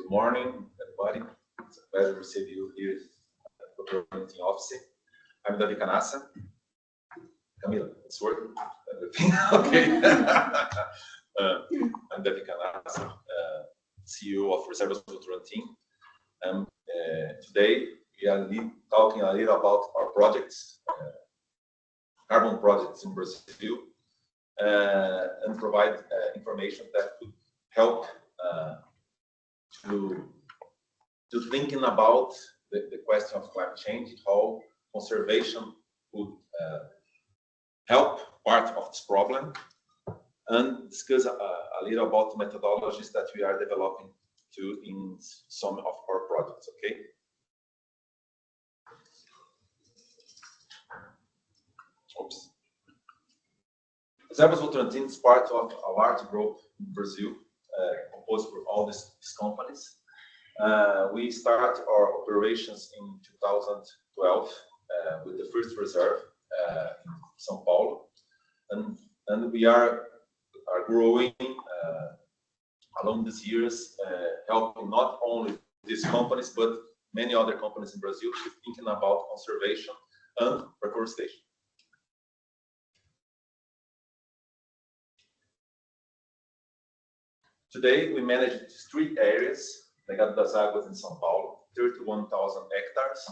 Good morning, everybody. It's a pleasure to receive you here at the Votorantim office. I'm David Canassa. Camila, it's working? Everything okay? I'm David Canassa, CEO of Reservas Votorantim. Today, we are talking a little about our projects, carbon projects in Brazil, and provide information that could help to thinking about the question of climate change, how conservation would help part of this problem, and discuss a little about the methodologies that we are developing in some of our projects. Okay. Oops. Reservas Votorantim is part of a large group in Brazil, composed for all these companies. We started our operations in 2012 with the first reserve in São Paulo, and we are growing along these years, helping not only these companies but many other companies in Brazil thinking about conservation and reforestation. Today, we manage these 3 areas: Legado das Águas in São Paulo, 31,000 hectares;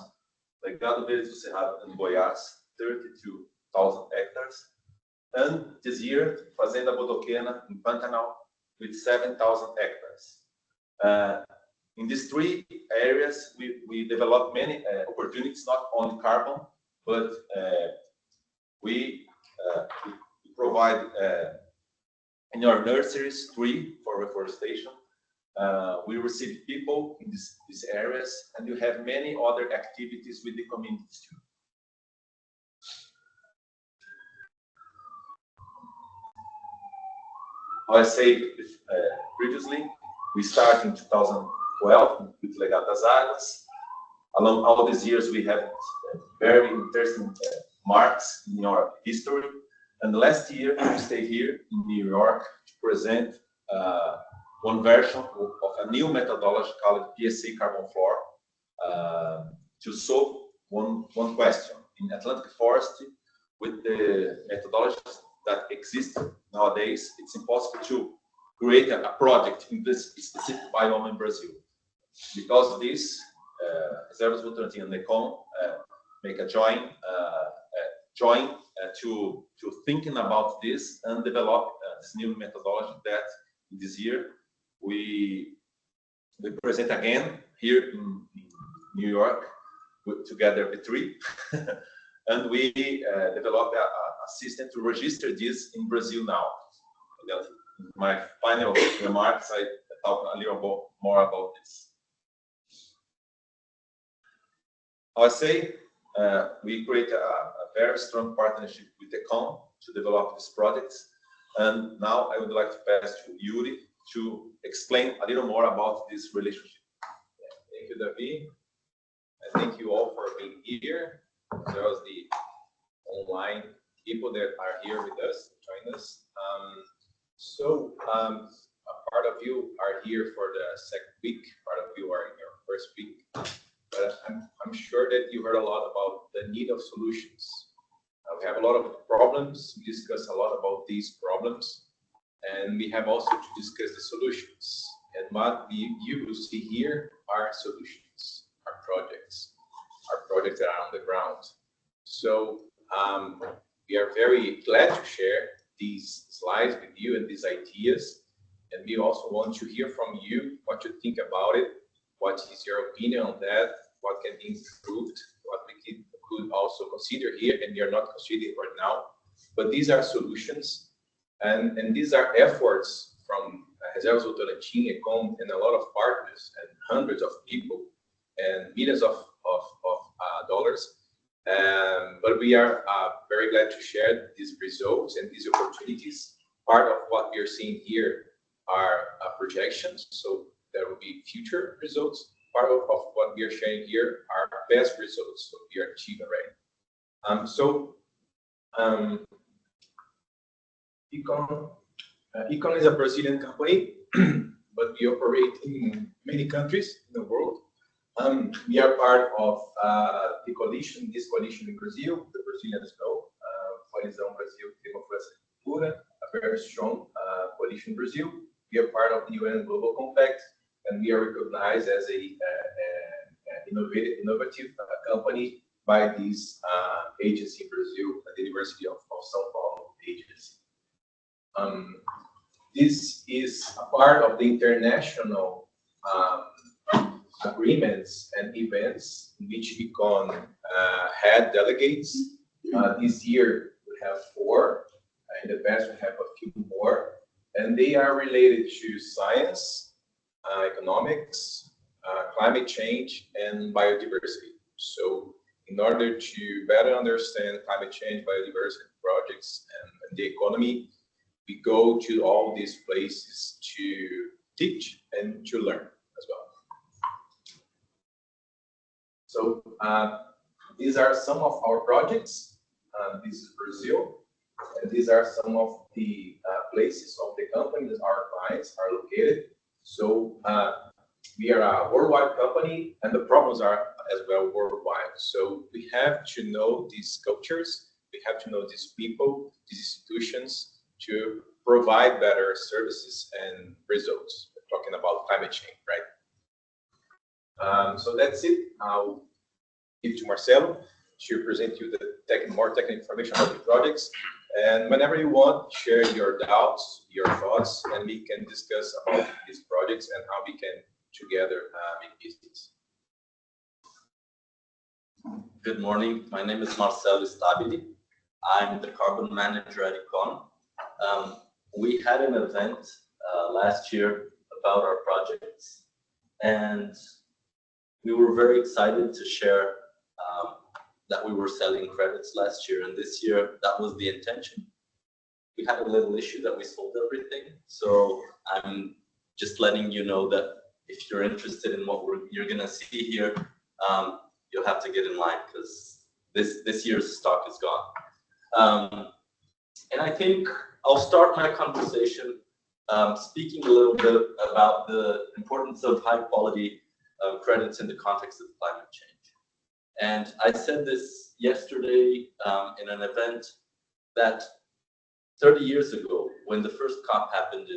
Legado Verde do Cerrado in Goiás, 32,000 hectares; and this year, Fazenda Bodoquena in Pantanal with 7,000 hectares. In these 3 areas, we develop many opportunities, not only carbon, but we provide in our nurseries tree for reforestation. We receive people in these areas, and you have many other activities with the communities too. As I said previously, we started in 2012 with Legado das Águas. Along all these years, we have very interesting marks in our history. And last year, we stayed here in New York to present one version of a new methodology called PSA Carbon Floor to solve one question. In Atlantic forest, with the methodologies that exist nowadays, it's impossible to create a project in this specific biome in Brazil. Because of this, Reservas Votorantim and NECOM make a join to thinking about this and develop this new methodology that this year we present again here in New York together with 3 and we develop a system to register this in Brazil now. In my final remarks, I talk a little more about this. I say we create a very strong partnership with NECOM to develop these projects. And now I would like to pass to Yuri to explain a little more about this relationship. Thank you, David. I thank you all for being here, as well as the online people that are here with us, join us. A part of you are here for the second week, part of you are in your first week. But I'm sure that you heard a lot about the need of solutions. We have a lot of problems. We discuss a lot about these problems, and we have also to discuss the solutions. And what you will see here are solutions, are projects that are on the ground. So we are very glad to share these slides with you and these ideas. And we also want to hear from you what you think about it. What is your opinion on that? What can be improved? What we could also consider here, and we are not considering right now. But these are solutions, and these are efforts from Reservas Votorantim, NECOM, and a lot of partners, and hundreds of people, and millions of dollars. But we are very glad to share these results and these opportunities. Part of what we are seeing here are projections, so there will be future results. Part of what we are sharing here are past results, so we are achieving already. Econ is a Brazilian company but we operate in many countries in the world. We are part of this coalition in Brazil, the Brazilians know, Coalizão Brasil Tema Floresta e Cultura, a very strong coalition in Brazil. We are part of the UN Global Compact, and we are recognized as a innovative company by this agency in Brazil, the University of São Paulo agency. This is a part of the international agreements and events in which Econ had delegates. This year we have 4. In the past we have a few more, and they are related to science, economics, climate change, and biodiversity. So in order to better understand climate change, biodiversity projects, and the economy, we go to all these places to teach and to learn as well. So these are some of our projects. This is Brazil, and these are some of the places of the companies our clients are located. So we are a worldwide company, and the problems are as well worldwide. So we have to know these cultures, we have to know these people, these institutions, to provide better services and results. We're talking about climate change, right? So that's it. I'll give to Marcelo to present you the more technical information about the projects. And whenever you want, share your doubts, your thoughts, and we can discuss about these projects and how we can together make business. Good morning. My name is Marcelo Stabili. I'm the carbon manager at Econ. We had an event last year about our projects, and we were very excited to share that we were selling credits last year, and this year that was the intention. We had a little issue that we sold everything, so I'm just letting you know that if you're interested in what you're gonna see here, you'll have to get in line because this year's stock is gone. And I think I'll start my conversation speaking a little bit about the importance of high quality credits in the context of climate change. And I said this yesterday in an event that 30 years ago, when the first COP happened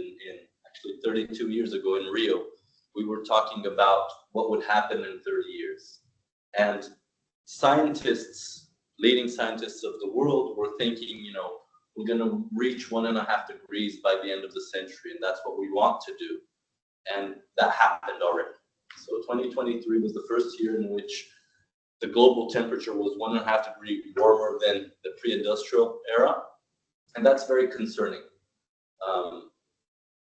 actually 32 years ago in Rio, we were talking about what would happen in 30 years. And scientists, leading scientists of the world were thinking, you know, we're going to reach 1.5 degrees by the end of the century, and that's what we want to do. And that happened already. So 2023 was the first year in which the global temperature was 1.5 degrees warmer than the pre-industrial era, and that's very concerning.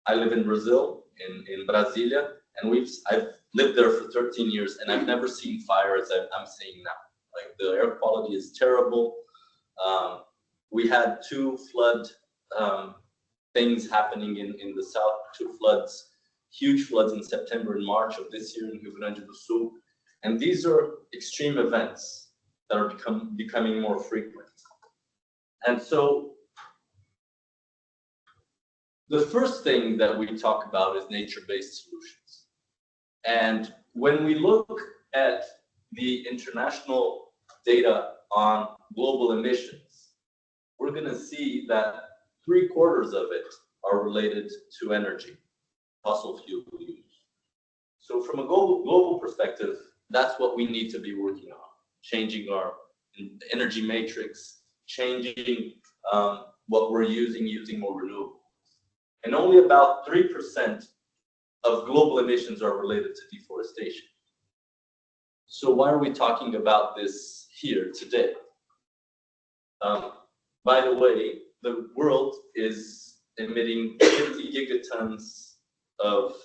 I live in Brazil, in Brasilia, and I've lived there for 13 years, and I've never seen fire as I'm seeing now. Like, the air quality is terrible. We had 2 flood things happening in the south, 2 floods, huge floods in September and March of this year in Rio Grande do Sul. And these are extreme events that are becoming more frequent. And so the first thing that we talk about is nature-based solutions. And when we look at the international data on global emissions, we're going to see that 3/4 of it are related to energy, fossil fuel use. So from a global perspective, that's what we need to be working on, changing our energy matrix, changing what we're using more renewables. And only about 3% of global emissions are related to deforestation. So why are we talking about this here today? By the way, the world is emitting 50 gigatons of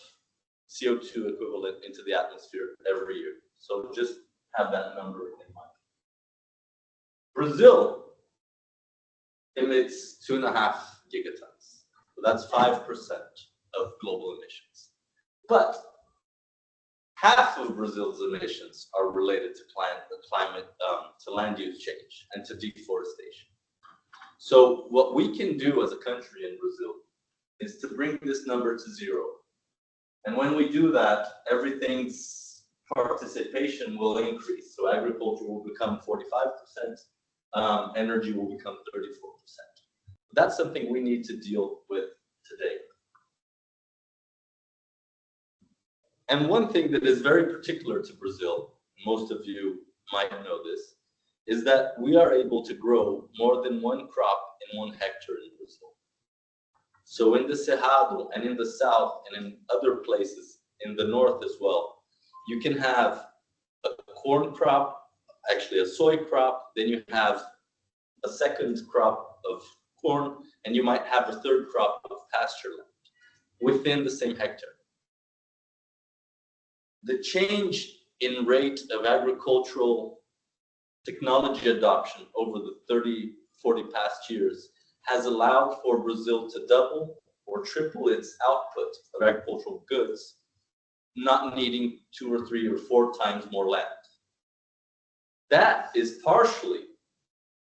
CO2 equivalent into the atmosphere every year. So just have that number in mind. Brazil emits 2.5 gigatons. So that's 5% of global emissions. But half of Brazil's emissions are related to climate, to land use change and to deforestation. So what we can do as a country in Brazil is to bring this number to 0. And when we do that, everything's participation will increase. So agriculture will become 45%, energy will become 34%. That's something we need to deal with today. And one thing that is very particular to Brazil, most of you might know this, is that we are able to grow more than one crop in 1 hectare in Brazil. So in the Cerrado and in the south and in other places in the north as well, you can have a corn crop, actually a soy crop, then you have a second crop of corn, and you might have a third crop of pasture land within the same hectare. The change in rate of agricultural technology adoption over the 30, 40 past years has allowed for Brazil to double or triple its output of agricultural goods, not needing 2 or 3 or 4 times more land. That is partially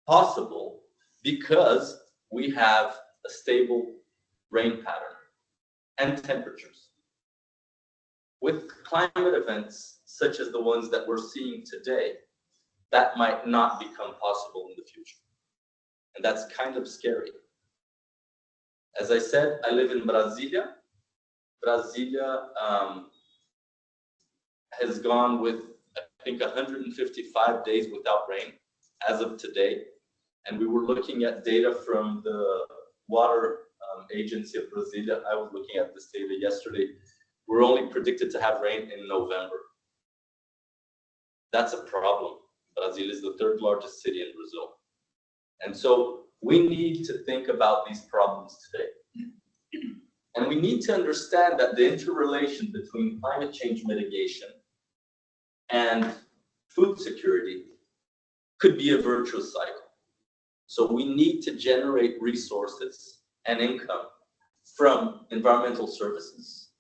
possible because we have a stable rain pattern and temperatures. With climate events such as the ones that we're seeing today, that might not become possible in the future. And that's kind of scary. As I said, I live in Brasilia. Brasilia has gone with, I think, 155 days without rain as of today. And we were looking at data from the water agency of Brasilia. I was looking at this data yesterday. We're only predicted to have rain in November. That's a problem. Brazil is the 3rd largest city in Brazil. And so we need to think about these problems today. And we need to understand that the interrelation between climate change mitigation and food security could be a virtuous cycle. So we need to generate resources and income from environmental services,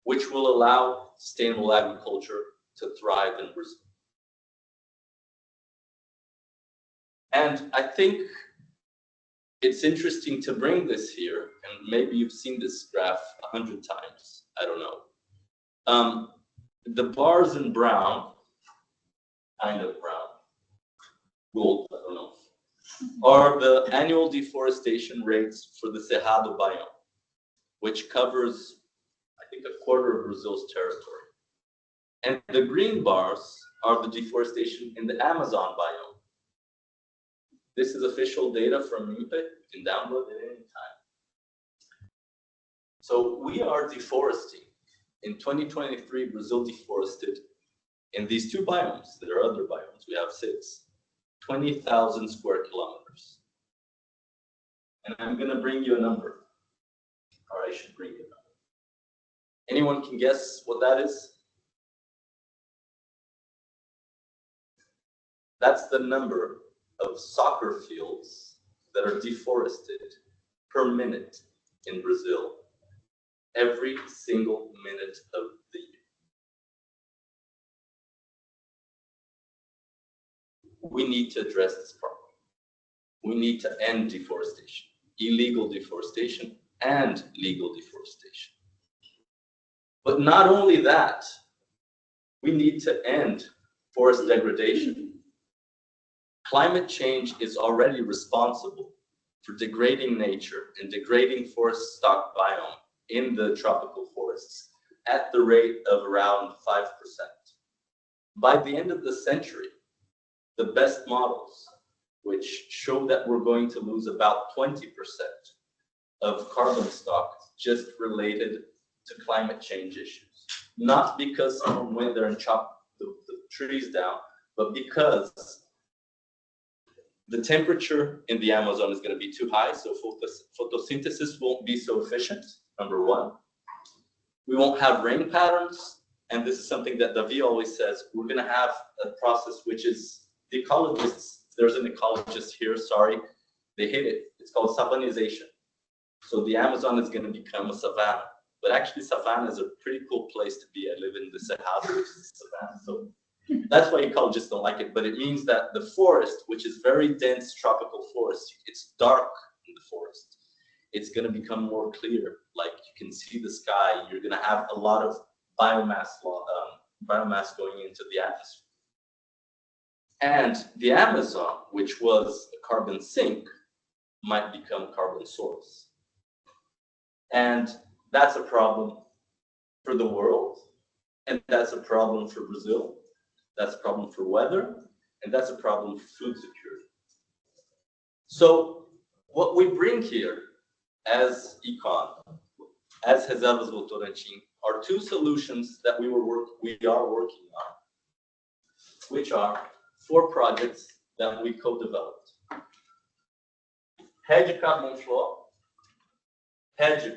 which will allow sustainable agriculture to thrive in Brazil. And I think it's interesting to bring this here, and maybe you've seen this graph 100 times, I don't know. The bars in brown, kind of brown, gold, I don't know, are the annual deforestation rates for the Cerrado biome, which covers, I think, 1/4 of Brazil's territory. And the green bars are the deforestation in the Amazon biome. This is official data from INPE. You can download it anytime. So we are deforesting. In 2023, Brazil deforested in these 2 biomes. There are other biomes. We have 6. 20,000 square kilometers. And I'm going to bring you a number. Or I should bring you a number. Anyone can guess what that is? That's the number of soccer fields that are deforested per minute in Brazil, every single minute of the year. We need to address this problem. We need to end deforestation, illegal deforestation and legal deforestation. But not only that, we need to end forest degradation. Climate change is already responsible for degrading nature and degrading forest stock biome in the tropical forests at the rate of around 5%. By the end of the century, the best models, which show that we're going to lose about 20% of carbon stock just related to climate change issues. Not because someone went there and chopped the trees down, but because the temperature in the Amazon is going to be too high, so photosynthesis won't be so efficient, number one. We won't have rain patterns, and this is something that Davi always says, we're going to have a process which is, the ecologists, there's an ecologist here, sorry, they hate it. It's called savanization. So the Amazon is going to become a savanna. But actually, savanna is a pretty cool place to be. I live in the Cerrado, which is savanna, so that's why ecologists don't like it, but it means that the forest, which is very dense tropical forest, it's dark in the forest. it's going to become more clear. Like you can see the sky. You're going to have a lot of biomass going into the atmosphere. And the Amazon, which was a carbon sink, might become carbon source. And that's a problem for the world. And that's a problem for Brazil. That's a problem for weather. And that's a problem for food security. So what we bring here as Econ, as Reservas Votorantim, are two solutions that we are working on, which are 4 projects that we co-developed. REDD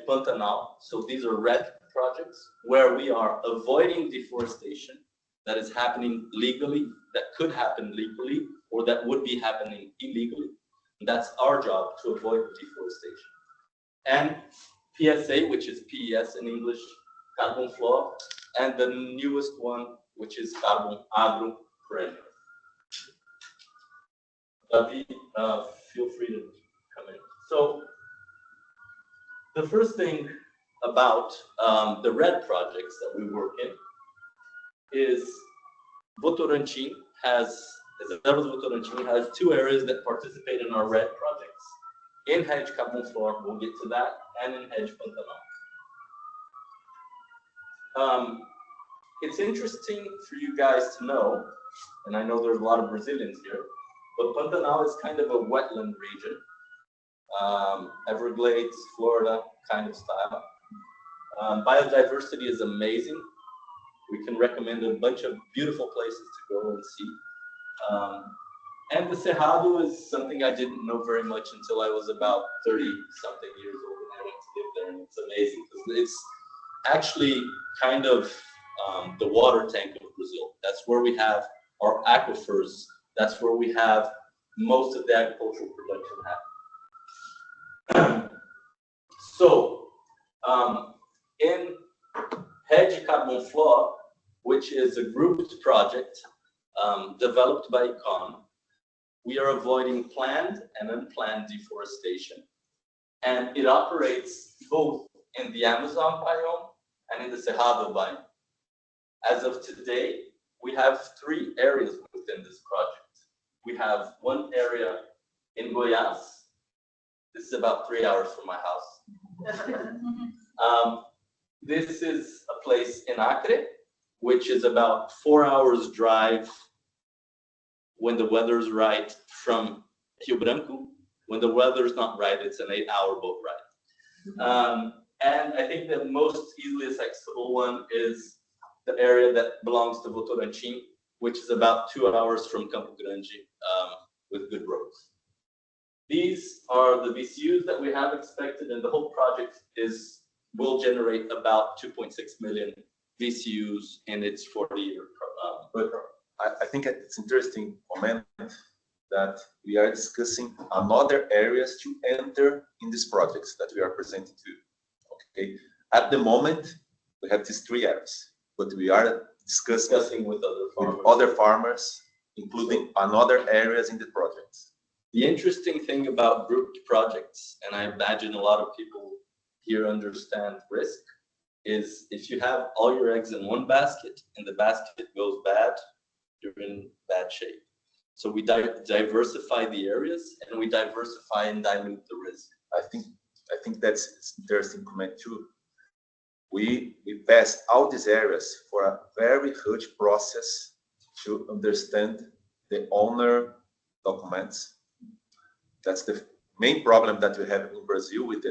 Pantanal. So these are REDD projects where we are avoiding deforestation that is happening legally, that could happen legally, or that would be happening illegally. And that's our job, to avoid deforestation. And PSA, which is PES in English, carbon floor, and the newest one, which is carbon agro perennial. David, feel free to come in. So the first thing about the REDD projects that we work in is Votorantim has 2 areas that participate in our REDD projects. In REDD Carbon Floor, we'll get to that, and in REDD Pantanal. It's interesting for you guys to know, and I know there's a lot of Brazilians here, but Pantanal is kind of a wetland region. Everglades, Florida kind of style. Biodiversity is amazing. We can recommend a bunch of beautiful places to go and see. And the Cerrado is something I didn't know very much until I was about 30-something years old, and I went to live there, and it's amazing because it's actually kind of the water tank of Brazil. That's where we have our aquifers. That's where we have most of the agricultural production happening. So, in REDD Carbon Floor, which is a grouped project developed by Econ, we are avoiding planned and unplanned deforestation. And it operates both in the Amazon biome and in the Cerrado biome. As of today, we have 3 areas within this project. We have one area in Goiás. This is about 3 hours from my house. This is a place in Acre, which is about 4 hours drive when the weather's right from Rio Branco. When the weather's not right, it's an 8-hour boat ride. And I think the most easily accessible one is the area that belongs to Votorantim, which is about 2 hours from Campo Grande with good roads. These are the VCUs that we have expected, and the whole project will generate about 2.6 million VCUs in its 40-year But I think it's interesting comment that we are discussing another areas to enter in these projects that we are presenting to you. Okay, at the moment we have these 3 areas, but we are discussing with other farmers, including another areas in the projects. The interesting thing about grouped projects, and I imagine a lot of people here understand risk, is if you have all your eggs in one basket and the basket goes bad, you're in bad shape. So we diversify the areas, and we diversify and dilute the risk. I think that's interesting comment too. We pass all these areas for a very huge process to understand the owner documents. That's the main problem that we have in Brazil with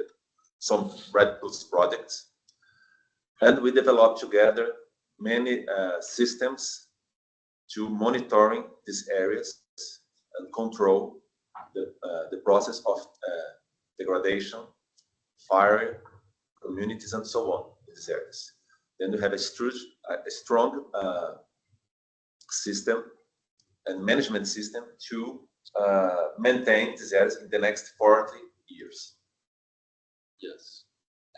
some REDD Plus projects. And we developed together many systems to monitoring these areas and control the process of degradation, fire, communities, and so on in these areas. Then we have a strong system and management system to maintain these areas in the next 40 years. Yes.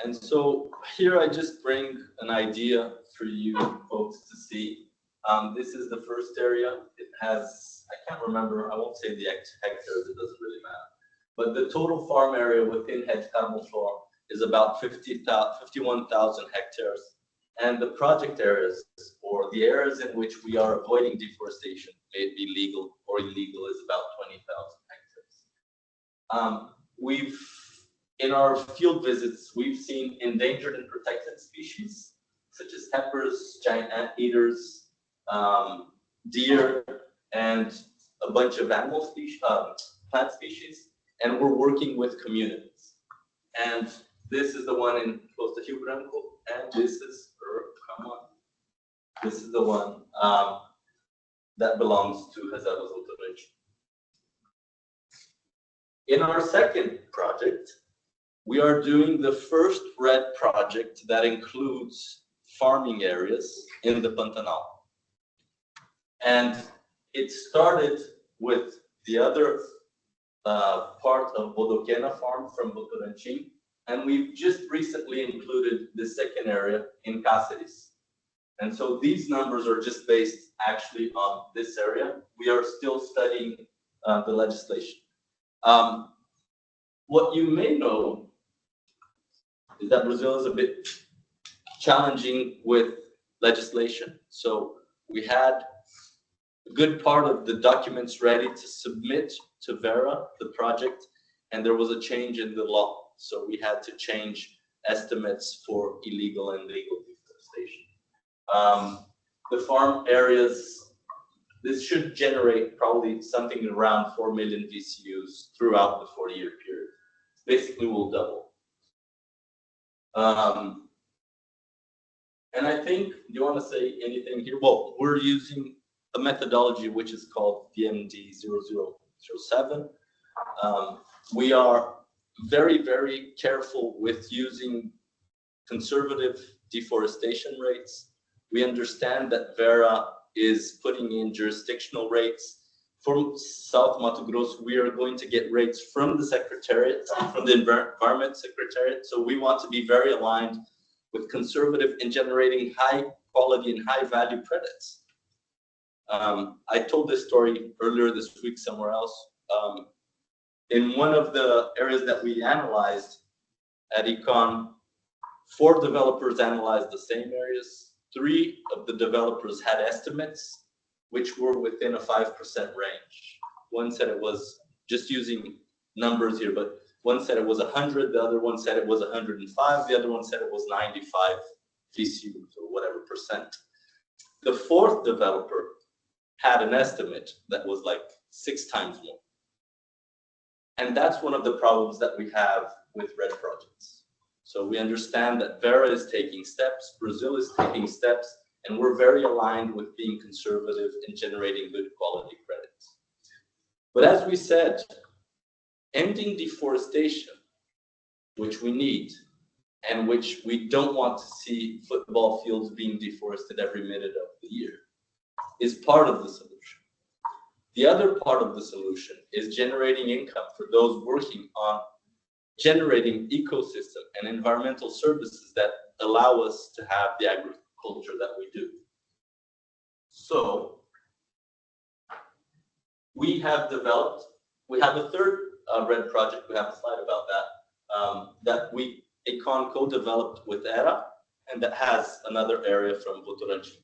And so here I just bring an idea for you folks to see. This is the first area. It has, I can't remember, I won't say the hectares, it doesn't really matter. but the total farm area within hedge carbon farm is about 51,000 hectares. And the project areas, or the areas in which we are avoiding deforestation, may it be legal or illegal, is about 20,000 hectares. In our field visits, we've seen endangered and protected species, such as peppers, giant anteaters, deer, and a bunch of animal species, plant species, and we're working with communities. And this is the one in close to Rio Branco, and this is, this is the one that belongs to Reservas Votorantim. In our second project, we are doing the first REDD project that includes farming areas in the Pantanal. And it started with the other part of Bodoquena farm from Votorantim, and we've just recently included the second area in Cáceres. And so these numbers are just based actually on this area. We are still studying the legislation. What you may know is that Brazil is a bit challenging with legislation. So we had a good part of the documents ready to submit to Vera, the project, and there was a change in the law. So we had to change estimates for illegal and legal deforestation. The farm areas, this should generate probably something around 4 million VCUs throughout the 40-year period. Basically, we'll double. And I think, do you want to say anything here? Well, we're using a methodology which is called DMD0007. We are very, very careful with using conservative deforestation rates. We understand that Vera is putting in jurisdictional rates. From South Mato Grosso, we are going to get rates from the Secretariat, from the Environment Secretariat. So we want to be very aligned with conservative in generating high quality and high value credits. I told this story earlier this week somewhere else. In one of the areas that we analyzed at Econ, 4 developers analyzed the same areas. 3 of the developers had estimates which were within a 5% range. One said it was, just using numbers here, but one said it was 100, the other one said it was 105, the other one said it was 95 VCUs or whatever percent. The 4th developer had an estimate that was like 6 times more. And that's one of the problems that we have with REDD projects. So we understand that Vera is taking steps, Brazil is taking steps, and we're very aligned with being conservative and generating good quality credits. But as we said, ending deforestation, which we need, and which we don't want to see football fields being deforested every minute of the year, is part of the solution. The other part of the solution is generating income for those working on generating ecosystem and environmental services that allow us to have the agriculture that we do. So we have developed, we have a third REDD project, we have a slide about that, that Econ co-developed with ERA, and that has another area from Votorantim.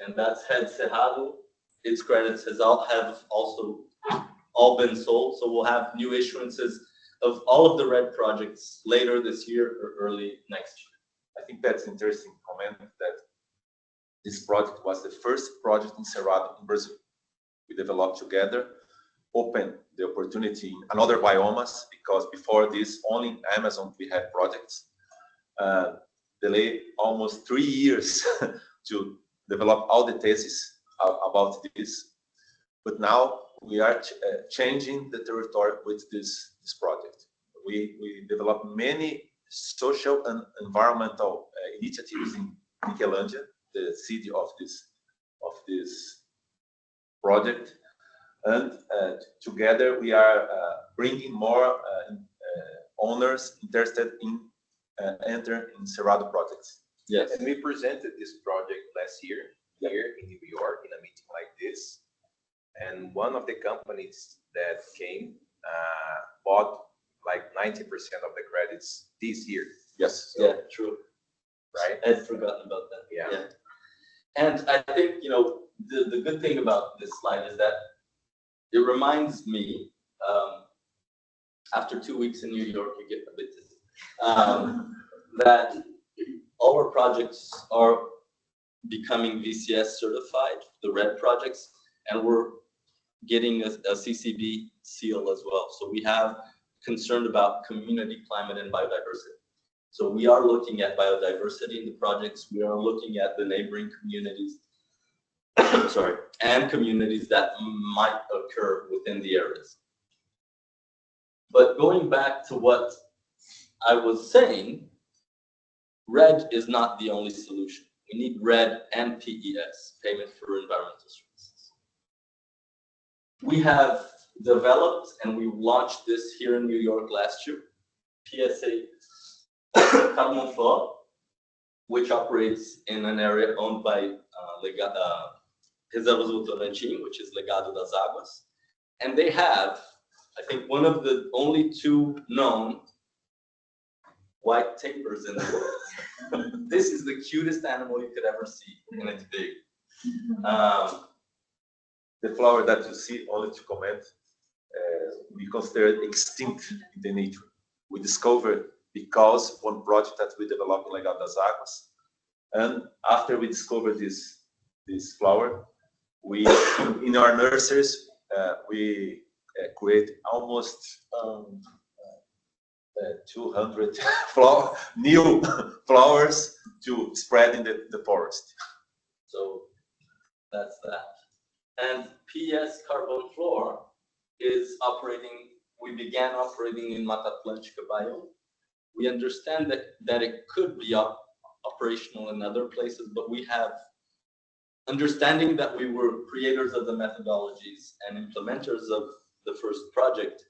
And that's Head Cerrado. Its credits have also all been sold, so we'll have new issuances of all of the REDD projects later this year or early next year. I think that's interesting comment that this project was the first project in Cerrado in Brazil. We developed together, opened the opportunity in another biomas, because before this, only in Amazon we had projects. Delayed almost 3 years to develop all the theses about this. But now we are changing the territory with this project. We developed many social and environmental initiatives in Niquelândia, the city of this project, and together we are bringing more owners interested in enter in Cerrado projects. Yes, and we presented this project last year here in New York in a meeting like this, and one of the companies that came bought like 90% of the credits this year. Yes. Yeah, true. Right? I'd forgotten about that. Yeah. And I think, the good thing about this slide is that it reminds me, after 2 weeks in New York, you get a bit dizzy, that all our projects are becoming VCS certified, the REDD projects, and we're getting a CCB seal as well. So we have concerned about community, climate, and biodiversity. So we are looking at biodiversity in the projects. We are looking at the neighboring communities, sorry, and communities that might occur within the areas. But going back to what I was saying, REDD is not the only solution. We need REDD and PES, payment for environmental services. We have developed and we launched this here in New York last year, PSA Carbon Floor, which operates in an area owned by Reservas Votorantim, which is Legado das Águas. And they have, I think, one of the only 2 known white tapirs in the world. This is the cutest animal you could ever see, and it's big. The flower that you see, only to comment, we consider it extinct in the nature. We discovered because one project that we developed in Legado das Águas, and after we discovered this flower, we in our nurseries we create almost 200 new flowers to spread in the forest. So that's that. And PS Carbon Floor is operating, we began operating in Mata Atlântica biome. We understand that it could be operational in other places, but we have understanding that we were creators of the methodologies and implementers of the first project.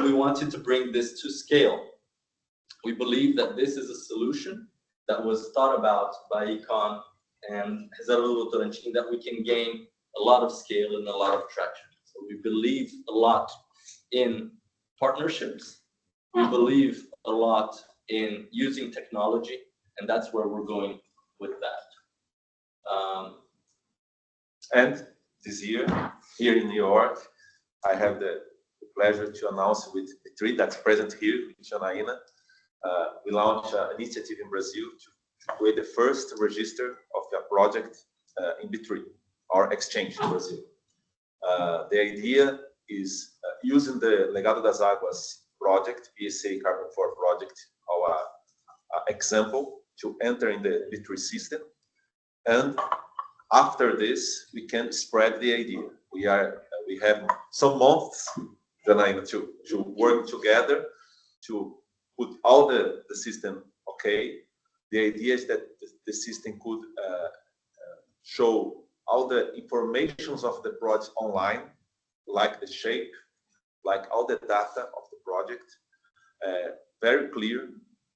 We wanted to bring this to scale. We believe that this is a solution that was thought about by Econ and Reservas Votorantim, that we can gain a lot of scale and a lot of traction. So we believe a lot in partnerships. We believe a lot in using technology, and that's where we're going with that. And this year, here in New York, I have the pleasure to announce with the 3 that's present here, with Janaína, we launched an initiative in Brazil to create the first register of a project in B3, our exchange in Brazil. The idea is using the Legado das Águas project, PSA Carbon 4 project, our example to enter in the B3 system. And after this, we can spread the idea. We have some months, Janaína, to work together to put all the system okay. The idea is that the system could show all the informations of the project online, like the shape, like all the data of the project, very clear.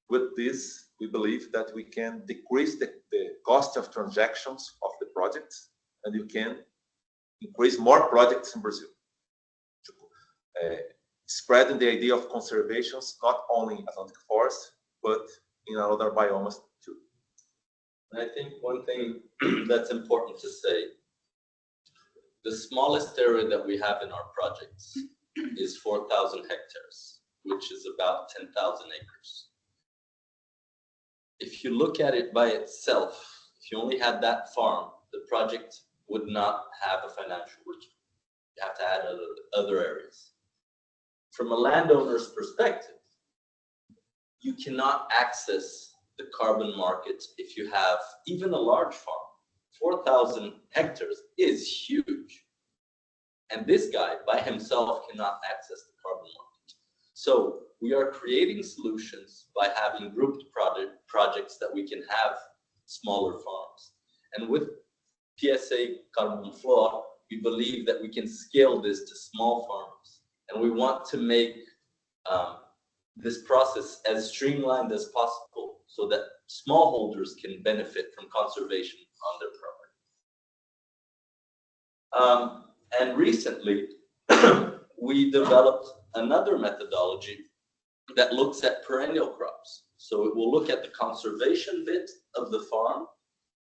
With this, we believe that we can decrease the cost of transactions of the projects, and you can increase more projects in Brazil. Spreading the idea of conservations, not only in Atlantic Forest, but in other biomas too. I think one thing that's important to say, the smallest area that we have in our projects is 4,000 hectares, which is about 10,000 acres. If you look at it by itself, if you only had that farm, the project would not have a financial return. You have to add other areas. From a landowner's perspective, you cannot access the carbon market if you have even a large farm. 4,000 hectares is huge. And this guy by himself cannot access the carbon market. So we are creating solutions by having grouped projects that we can have smaller farms. And with PSA Carbon Floor, we believe that we can scale this to small farms. And we want to make this process as streamlined as possible so that smallholders can benefit from conservation on their property. And recently, we developed another methodology that looks at perennial crops. So it will look at the conservation bit of the farm,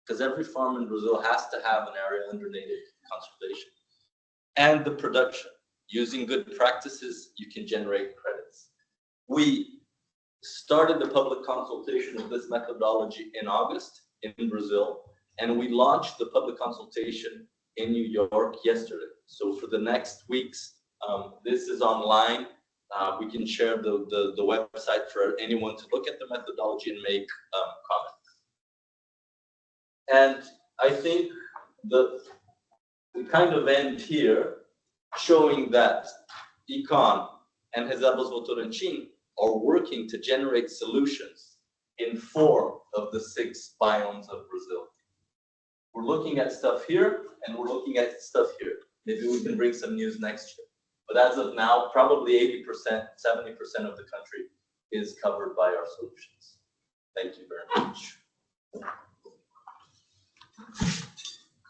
because every farm in Brazil has to have an area under native conservation, and the production. Using good practices, you can generate credits. We started the public consultation of this methodology in August in Brazil, and we launched the public consultation in New York yesterday. So for the next weeks, this is online. We can share the website for anyone to look at the methodology and make comments. And I think we kind of end here, showing that Econ and Reservas Votorantim are working to generate solutions in 4 of the 6 biomes of Brazil. We're looking at stuff here, and we're looking at stuff here. Maybe we can bring some news next year. But as of now, probably 80%, 70% of the country is covered by our solutions. Thank you very much.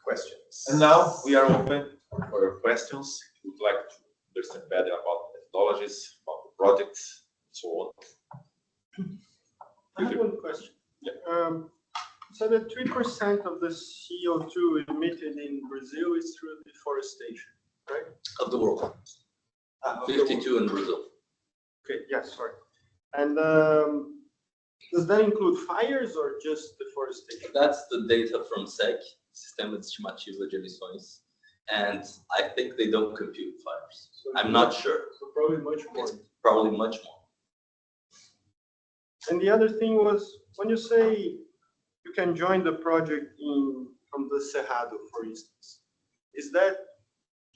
Questions? And now we are open for your questions. If you would like to understand better about methodologies, about the projects, and so on. I have one question. Yeah. So that 3% of the CO2 emitted in Brazil is through deforestation, right? Of the world. 52 in Brazil. Okay, yes, sorry. And does that include fires or just deforestation? That's the data from SEG, Sistema Estimativa de Emissões, and I think they don't compute fires. So I'm not sure. So probably much more. It's probably much more. And the other thing was, when you say you can join the project from the Cerrado, for instance, is that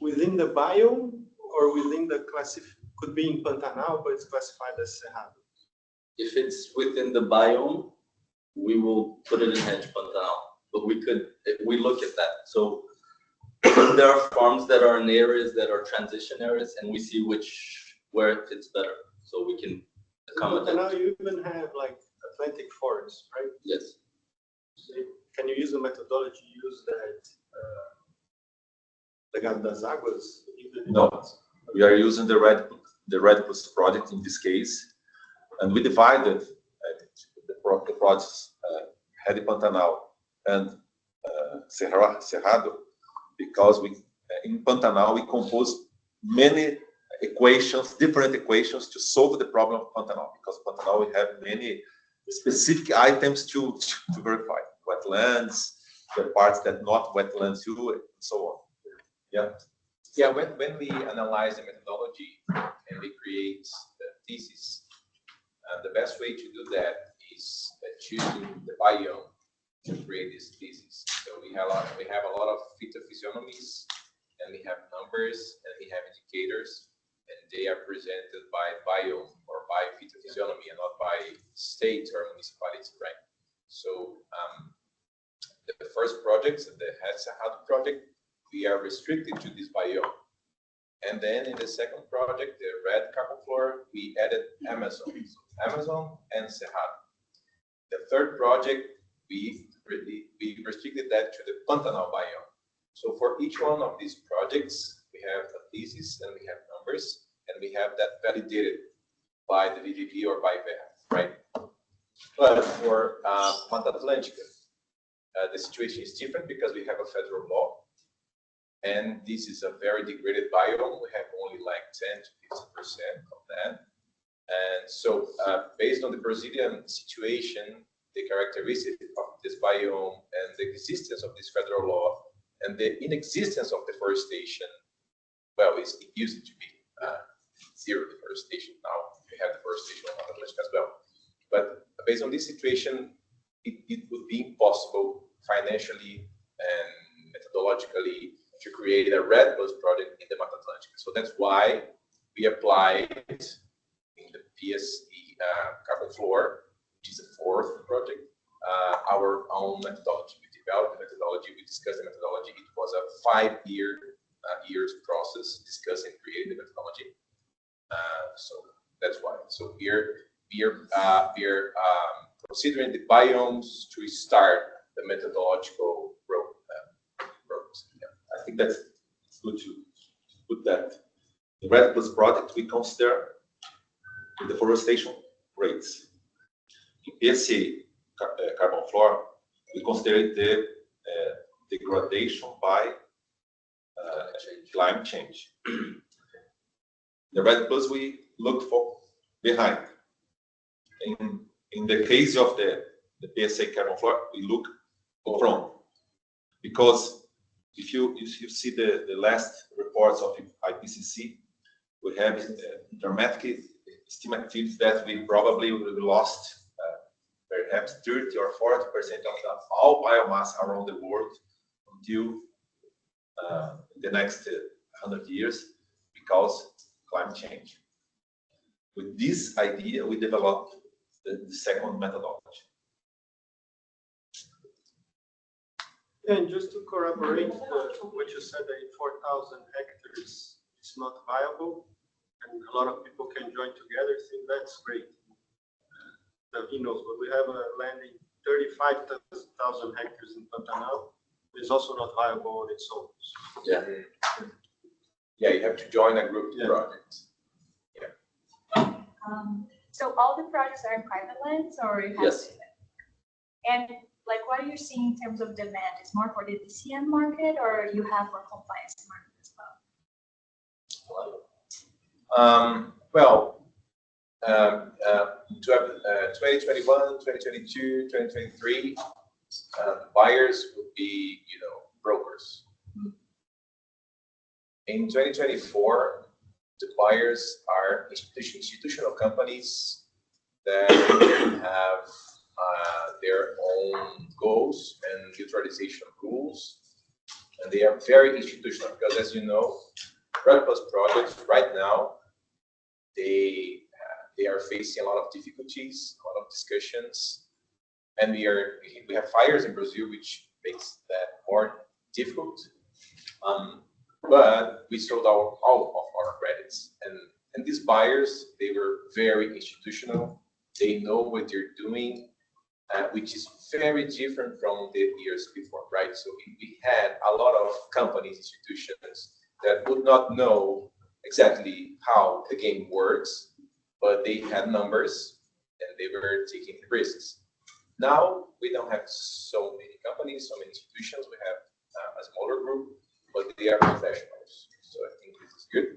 within the biome or within the could be in Pantanal, but it's classified as Cerrado? If it's within the biome, we will put it in REDD Pantanal. But we look at that. So there are farms that are in areas that are transition areas, and we see where it fits better. So we can accommodate. In Pantanal, you even have like Atlantic Forest, right? Yes. Can you use the methodology use that Legado das Águas? No, we are using the REDD Plus project in this case, and we divided the projects REDD Pantanal and Cerrado, because in Pantanal we composed many equations, different equations to solve the problem of Pantanal, because Pantanal we have many specific items to verify. Wetlands, the parts that not wetlands too, and so on. Yeah. Yeah, when we analyze the methodology and we create the thesis, the best way to do that is choosing the biome to create this thesis. So we have a lot of phytophysiognomies, and we have numbers, and we have indicators, and they are presented by biome or by phytophysiognomy and not by state or municipality, right? So the first project, the Cerrado project, we are restricted to this biome. And then in the second project, the red carbon floor, we added Amazon. So Amazon and Cerrado. The third project, we restricted that to the Pantanal biome. So for each one of these projects, we have a thesis and we have numbers, and we have that validated by the VGP or by VEF, right? But for Mata Atlântica, the situation is different because we have a federal law, and this is a very degraded biome. We have only like 10 to 50% of that. And so based on the Brazilian situation, the characteristics of this biome and the existence of this federal law and the inexistence of deforestation, well, it used to be zero deforestation. Now we have deforestation on Mata Atlântica as well. But based on this situation, it would be impossible financially and methodologically to create a REDD Plus project in the Mata Atlântica. So that's why we applied in the PSE carbon floor, which is the fourth project, our own methodology. We developed the methodology, we discussed the methodology. It was a 5-year process discussing creating the methodology. So that's why. So here we are considering the biomes to start the methodological road. Yeah. I think that's good to put that the REDD Plus project, we consider the deforestation rates. In PSA carbon floor, we consider the degradation by climate change. The REDD Plus we look for behind. In the case of the PSA carbon floor, we look from, because if you see the last reports of the IPCC, we have dramatic estimates that we probably lost perhaps 30 or 40% of all biomass around the world until the next 100 years because climate change. With this idea, we developed the second methodology. And just to corroborate what you said, that 4,000 hectares is not viable, and a lot of people can join together. I think that's great. He knows, but we have a land in 35,000 hectares in Pantanal. It's also not viable on its own. Yeah. Yeah, you have to join a group project. Yeah. So all the projects are in private lands, or you have Yes. And like, what are you seeing in terms of demand? Is more for the DCM market, or you have for compliance market as well? Well, to have 2021, 2022, 2023, buyers would be, brokers. In 2024, the buyers are institutional companies that have their own goals and utilization rules, and they are very institutional because, as you know, REDD Plus projects right now, they are facing a lot of difficulties, a lot of discussions, and we have fires in Brazil, which makes that more difficult. But we sold all of our credits, and these buyers, they were very institutional. They know what they're doing, which is very different from the years before, right? So we had a lot of companies, institutions that would not know exactly how the game works, but they had numbers and they were taking risks. Now we don't have so many companies, so many institutions. We have a smaller group, but they are professionals. So I think this is good.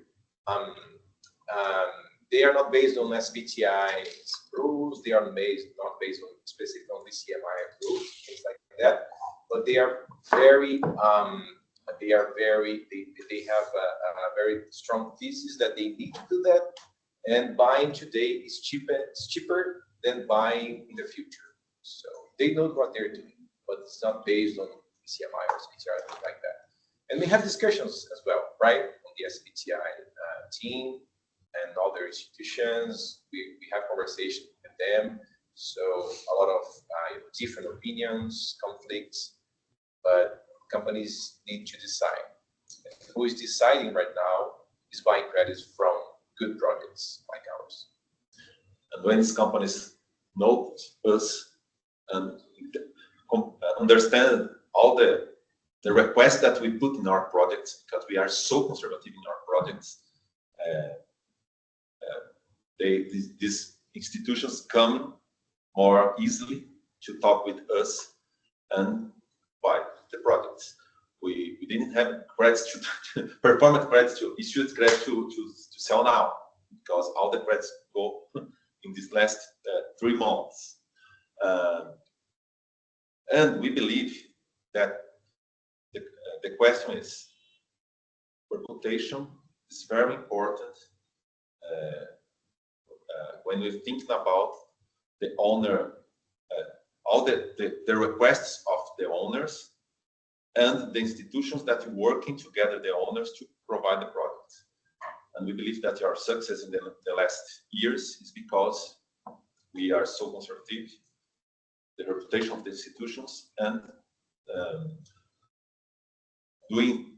They are not based on SBTI rules. They are not based on specific on the CMI rules, things like that. But they are very, they have a very strong thesis that they need to do that. And buying today is cheaper than buying in the future. So they know what they're doing, but it's not based on CMI or SBTI, things like that. And we have discussions as well, right, on the SBTI team and other institutions. We have conversations with them. So a lot of different opinions, conflicts, but companies need to decide. And who is deciding right now is buying credits from good projects like ours. And when these companies know us and understand all the requests that we put in our projects, because we are so conservative in our projects, these institutions come more easily to talk with us and buy the projects. We didn't have credits to performance credits to issued credits to sell now, because all the credits go in these last 3 months. And we believe that the question is, reputation is very important when we're thinking about the owner, all the requests of the owners and the institutions that are working together, the owners, to provide the product. And we believe that our success in the last years is because we are so conservative, the reputation of the institutions, and doing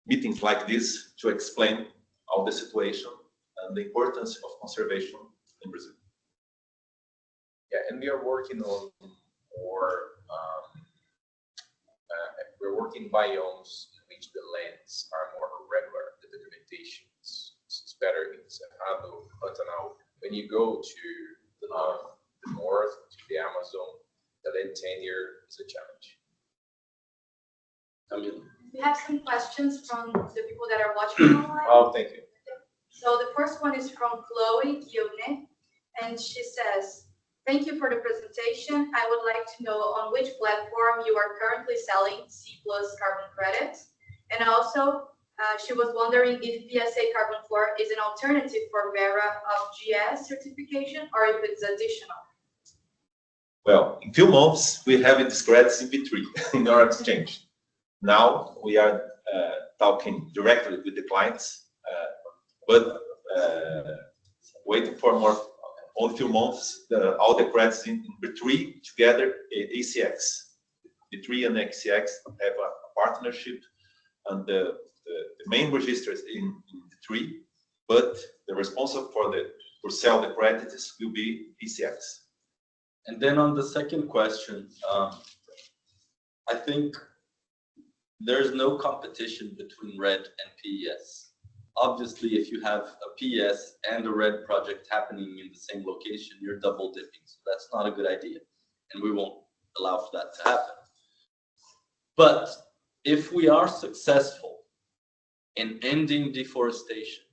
meetings like this to explain all the situation and the importance of conservation in Brazil. Yeah, and we are working on we're working biomes in which the lands are more regular, the documentation is it's better in Cerrado, Pantanal. When you go to the north, to the Amazon, the land tenure is a challenge. We have some questions from the people that are watching online. Oh, thank you. So the first one is from Chloe Yone, and she says, thank you for the presentation. I would like to know on which platform you are currently selling C+ carbon credits. And also, she was wondering if PSA Carbon 4 is an alternative for Vera of GS certification or if it's additional. Well, in few months, we have these credits in B3 in our exchange. Now we are talking directly with the clients, but waiting for more. On a few months, all the credits in B3 together, ACX. B3 and ACX have a partnership, and the main register is in B3, but the responsible for sell the credits will be ACX. And then on the second question, I think there's no competition between REDD and PES. Obviously, if you have a PS and a REDD project happening in the same location, you're double dipping. So that's not a good idea. And we won't allow for that to happen. But if we are successful in ending deforestation,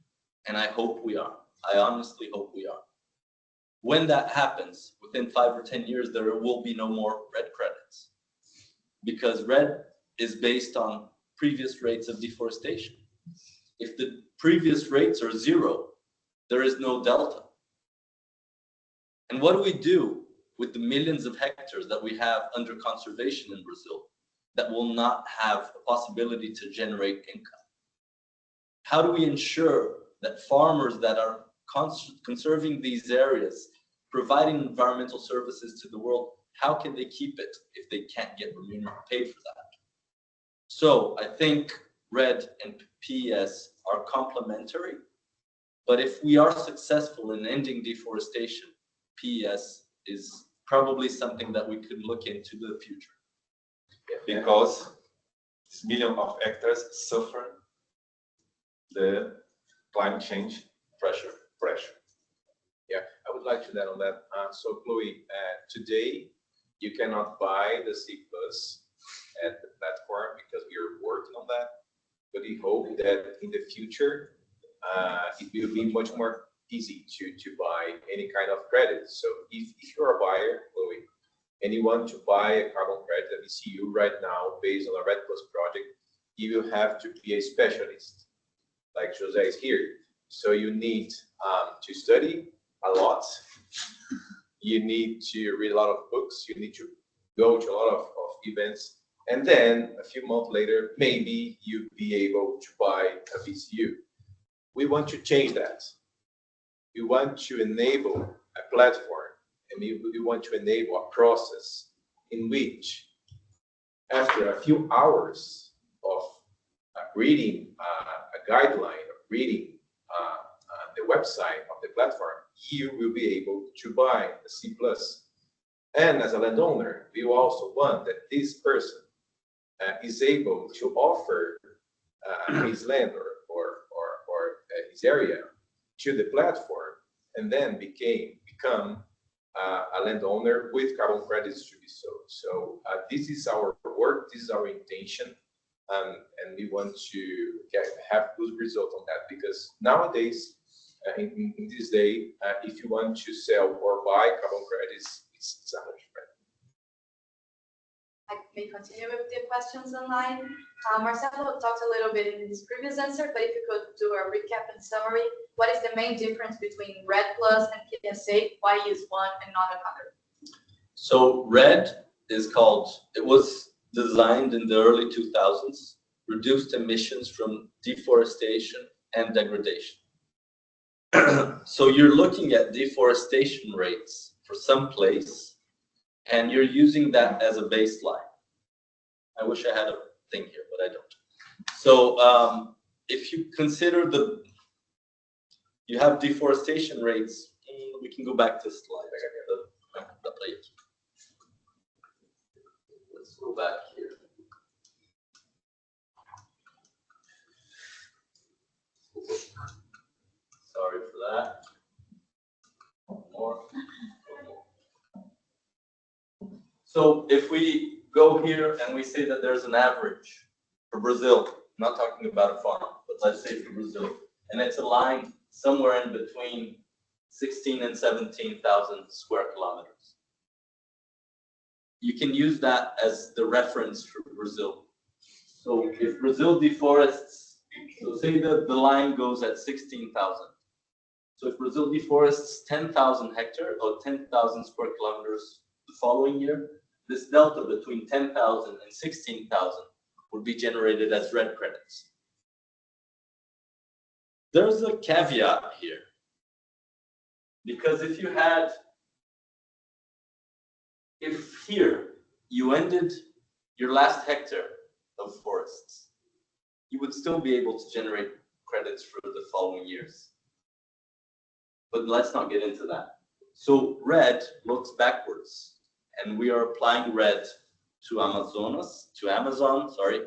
and I hope we are, I honestly hope we are, when that happens, within 5 or 10 years, there will be no more REDD credits. Because REDD is based on previous rates of deforestation. If the previous rates are 0, there is no delta. And what do we do with the millions of hectares that we have under conservation in Brazil that will not have a possibility to generate income? How do we ensure that farmers that are conserving these areas, providing environmental services to the world, how can they keep it if they can't get paid for that? So I think REDD and PES are complementary, but if we are successful in ending deforestation, PES is probably something that we could look into the future. Because this million of hectares suffer the climate change pressure. Yeah, I would like to add on that. So Chloe, today you cannot buy the C+ at the platform because we are working on that. But we hope that in the future, it will be much more easy to buy any kind of credit. So if you're a buyer, Chloe, and you want to buy a carbon credit at ECU right now based on a REDD+ project, you will have to be a specialist, like Jose is here. So you need to study a lot. You need to read a lot of books. You need to go to a lot of events. And then a few months later, maybe you'll be able to buy a VCU. We want to change that. We want to enable a platform, and we want to enable a process in which, after a few hours of reading a guideline, of reading the website of the platform, you will be able to buy the C+. And as a landowner, we also want that this person is able to offer his land or his area to the platform, and then become a landowner with carbon credits to be sold. So this is our work, this is our intention, and we want to have good results on that, because nowadays, in this day, if you want to sell or buy carbon credits, it's a huge spread. I may continue with the questions online. Marcelo talked a little bit in his previous answer, but if you could do a recap and summary, what is the main difference between REDD+ and PSA? Why use one and not another? So REDD is called, it was designed in the early 2000s, reduced emissions from deforestation and degradation. So you're looking at deforestation rates for some place, and you're using that as a baseline. I wish I had a thing here, but I don't. So if you consider you have deforestation rates, we can go back to the slide. Let's go back here. that. One more. So if we go here and we say that there's an average for Brazil, I'm not talking about a farm, but let's say for Brazil, and it's a line somewhere in between 16 and 17,000 square kilometers. You can use that as the reference for Brazil. So if Brazil deforests, so say that the line goes at 16,000. So if Brazil deforests 10,000 hectares or 10,000 square kilometers the following year, this delta between 10,000 and 16,000 would be generated as REDD credits. There's a caveat here, because if here you ended your last hectare of forests, you would still be able to generate credits for the following years. But let's not get into that. So REDD looks backwards, and we are applying REDD to Amazon, sorry.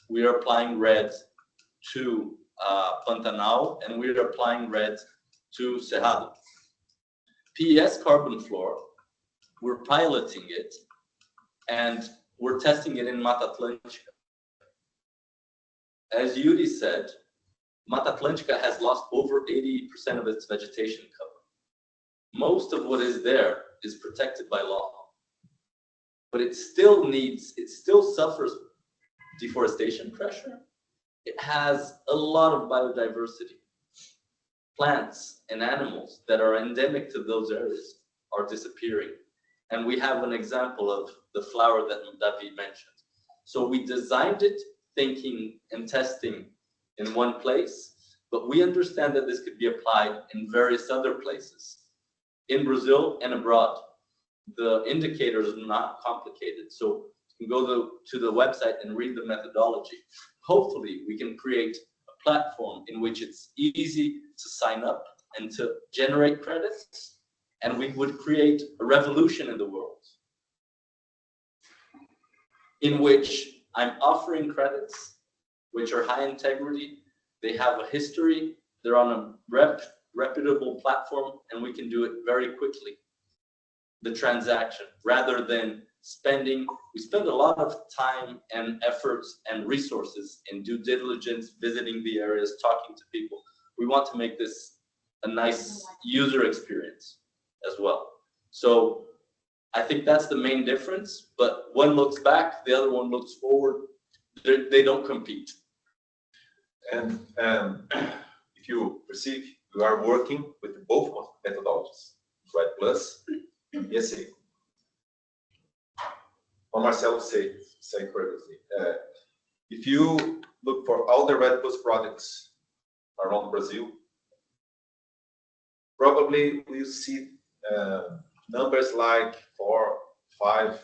We are applying REDD to Pantanal, and we are applying REDD to Cerrado. PES carbon floor, we're piloting it, and we're testing it in Mata Atlântica. As Yuri said, Mata Atlântica has lost over 80% of its vegetation cover. Most of what is there is protected by law, but it still suffers deforestation pressure. It has a lot of biodiversity. Plants and animals that are endemic to those areas are disappearing. And we have an example of the flower that David mentioned. So we designed it thinking and testing in one place, but we understand that this could be applied in various other places, in Brazil and abroad. The indicators are not complicated. So you can go to the website and read the methodology. Hopefully we can create a platform in which it's easy to sign up and to generate credits, and we would create a revolution in the world in which I'm offering credits which are high integrity, they have a history, they're on a reputable platform, and we can do it very quickly. The transaction, rather than we spend a lot of time and efforts and resources in due diligence, visiting the areas, talking to people. We want to make this a nice user experience as well. So I think that's the main difference, but one looks back, the other one looks forward. They don't compete. And if you perceive, you are working with both methodologies, REDD Plus and ESA. What Marcelo said previously, if you look for all the REDD Plus projects around Brazil, probably we'll see numbers like 4-5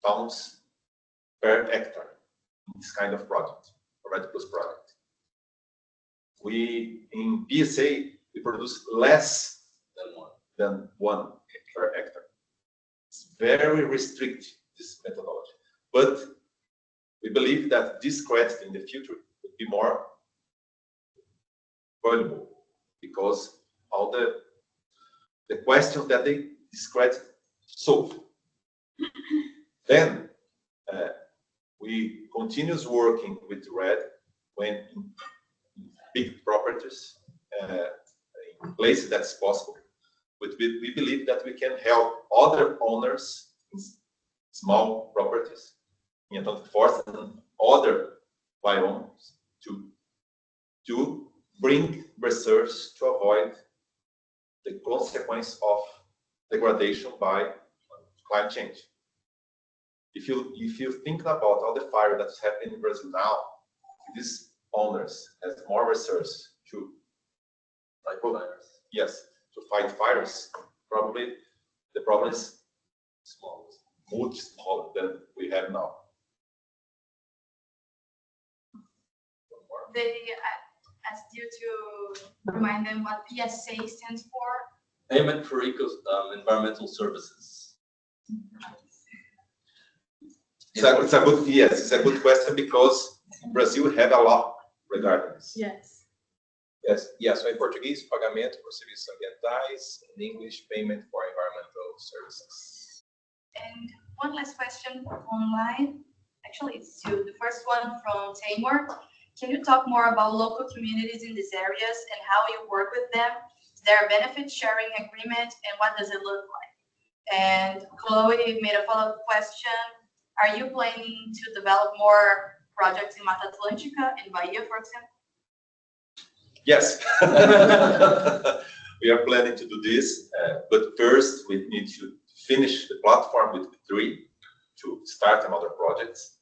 tons per hectare in this kind of project, a REDD Plus project. We, in BSA, we produce less than one per hectare. It's very restricted, this methodology. But we believe that this credit in the future would be more valuable because all the questions that this credit solve. Then we continue working with REDD when in big properties, in places that's possible. But we believe that we can help other owners in small properties in Atlantic Forest and other biomes to bring research to avoid the consequence of degradation by climate change. If you think about all the fire that's happening in Brazil now, these owners has more research to fight fires. Yes, to fight fires. Probably the problem is much smaller than we have now. They asked you to remind them what PSA stands for. Payment for environmental services. It's a good question because Brazil have a law regarding this. Yes. Yes. So in Portuguese, pagamento por serviços ambientais. In English, payment for environmental services. And one last question online. Actually, it's two. The first one from Taymor. Can you talk more about local communities in these areas and how you work with them? Is there a benefit sharing agreement and what does it look like? And Chloe made a follow-up question. Are you planning to develop more projects in Mata Atlântica and Bahia, for example? Yes. We are planning to do this, but first we need to finish the platform with 3 to start another projects.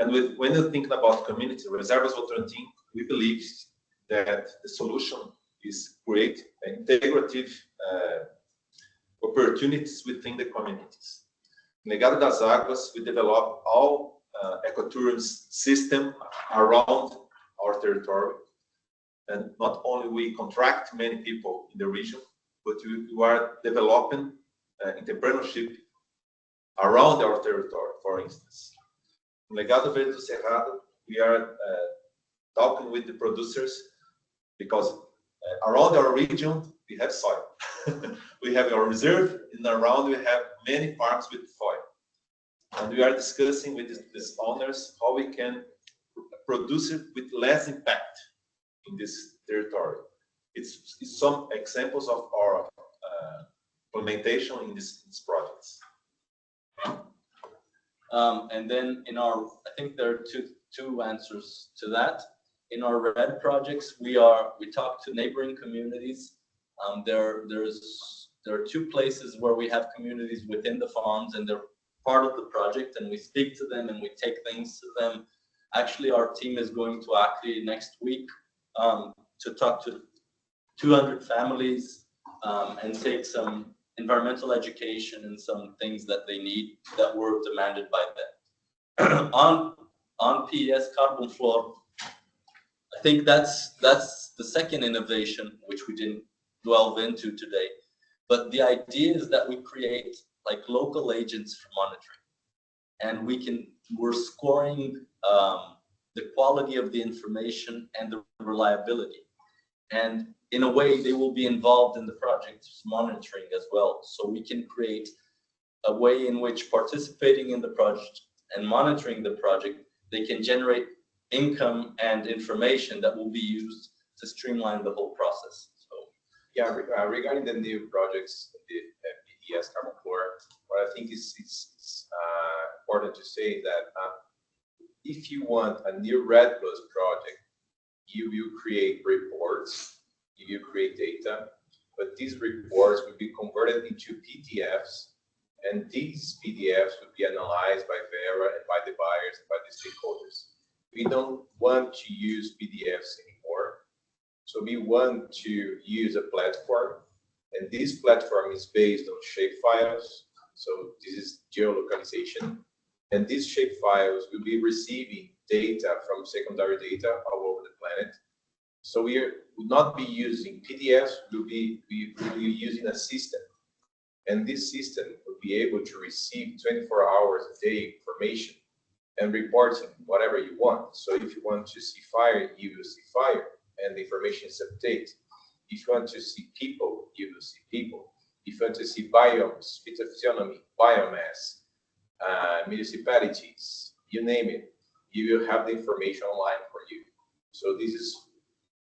And when you're thinking about community, Reservas Votorantim, we believe that the solution is create integrative opportunities within the communities. In Legado das Águas, we develop all ecotourism system around our territory. And not only we contract many people in the region, but we are developing entrepreneurship around our territory, for instance. In Legado Verde do Cerrado, we are talking with the producers because around our region, we have soil. We have our reserve, and around we have many farms with soil. And we are discussing with these owners how we can produce it with less impact in this territory. It's some examples of our implementation in these projects. And then in our, I think there are two answers to that. In our REDD projects, we talk to neighboring communities. There are 2 places where we have communities within the farms, and they're part of the project, and we speak to them and we take things to them. Actually, our team is going to Acre next week to talk to 200 families and take some environmental education and some things that they need that were demanded by them. on PES carbon floor, I think that's the second innovation, which we didn't delve into today. But the idea is that we create like local agents for monitoring, and we're scoring the quality of the information and the reliability. And in a way, they will be involved in the project monitoring as well. So we can create a way in which participating in the project and monitoring the project, they can generate income and information that will be used to streamline the whole process. So yeah, regarding the new projects, the PES carbon floor, what I think is important to say that if you want a new REDD Plus project, you will create reports, you will create data, but these reports will be converted into PDFs, and these PDFs will be analyzed by Vera and by the buyers and by the stakeholders. We don't want to use PDFs anymore, so we want to use a platform, and this platform is based on shapefiles. So this is geolocalization, and these shapefiles will be receiving data from secondary data all over the planet. So we will not be using PDFs, we will be using a system. And this system will be able to receive 24 hours a day information and reporting whatever you want. So if you want to see fire, you will see fire, and the information is updated. If you want to see people, you will see people. If you want to see biomes, phytophysiognomy, biomass, municipalities, you name it, you will have the information online for you. So this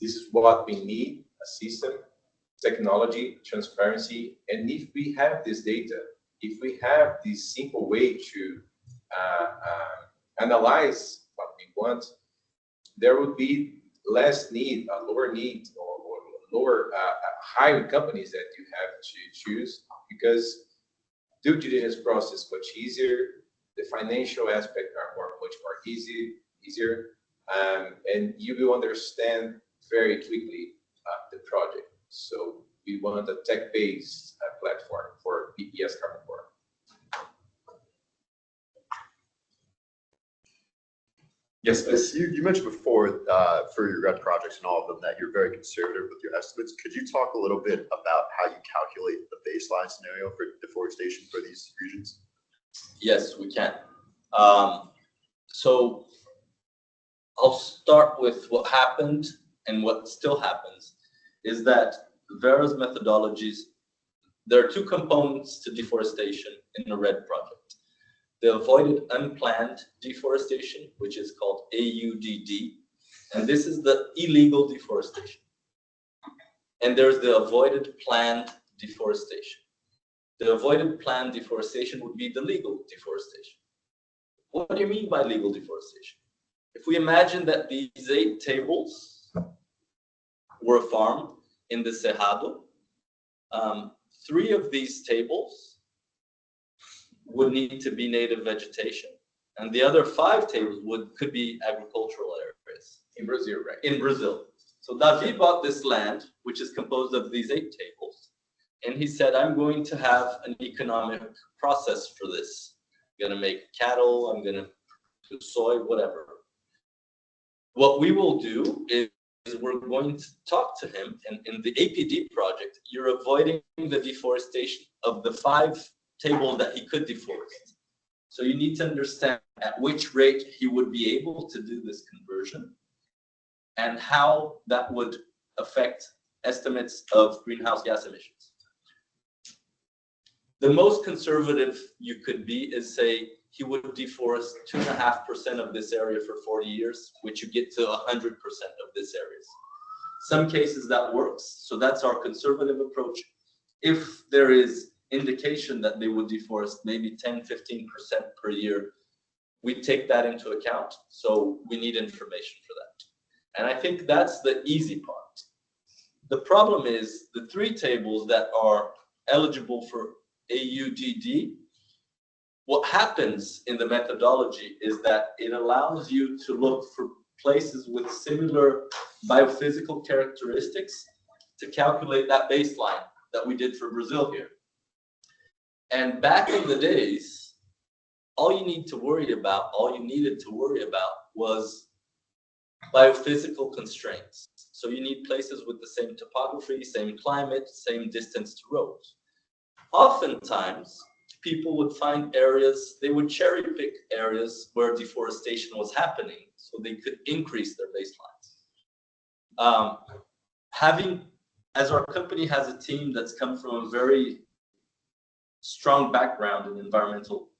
is what we need: a system, technology, transparency. And if we have this data, if we have this simple way to analyze what we want, there would be less need, a lower need, or lower hiring companies that you have to choose, because due diligence process much easier, the financial aspect are much more easier, and you will understand very quickly the project. So we want a tech-based platform for PES carbon floor. Yes, please. You mentioned before for your REDD projects and all of them that you're very conservative with your estimates. Could you talk a little bit about how you calculate the baseline scenario for deforestation for these regions? yes, we can. So I'll start with what happened and what still happens, is that various methodologies, there are two components to deforestation in the REDD project. The avoided unplanned deforestation, which is called AUDD, and this is the illegal deforestation. And there's the avoided planned deforestation. The avoided planned deforestation would be the legal deforestation. What do you mean by legal deforestation? If we imagine that these 8 tables were a farm in the Cerrado, 3 of these tables would need to be native vegetation, and the other 5 tables could be agricultural areas. In Brazil, right? In Brazil. So Davi bought this land, which is composed of these 8 tables, and he said, I'm going to have an economic process for this. I'm going to make cattle, I'm going to do soy, whatever. What we will do is we're going to talk to him, and in the APD project, you're avoiding the deforestation of the 5 tables that he could deforest. So you need to understand at which rate he would be able to do this conversion and how that would affect estimates of greenhouse gas emissions. The most conservative you could be is say he would deforest 2.5% of this area for 40 years, which you get to 100% of this area. Some cases that works, so that's our conservative approach. If there is indication that they would deforest maybe 10-15% per year, we take that into account. So we need information for that. And I think that's the easy part. The problem is the 3 tables that are eligible for AUDD, what happens in the methodology is that it allows you to look for places with similar biophysical characteristics to calculate that baseline that we did for Brazil here. And back in the days, all you needed to worry about was biophysical constraints. So you need places with the same topography, same climate, same distance to roads. Oftentimes, people would find areas, they would cherry pick areas where deforestation was happening so they could increase their baselines. As our company has a team that's come from a very strong background in environmental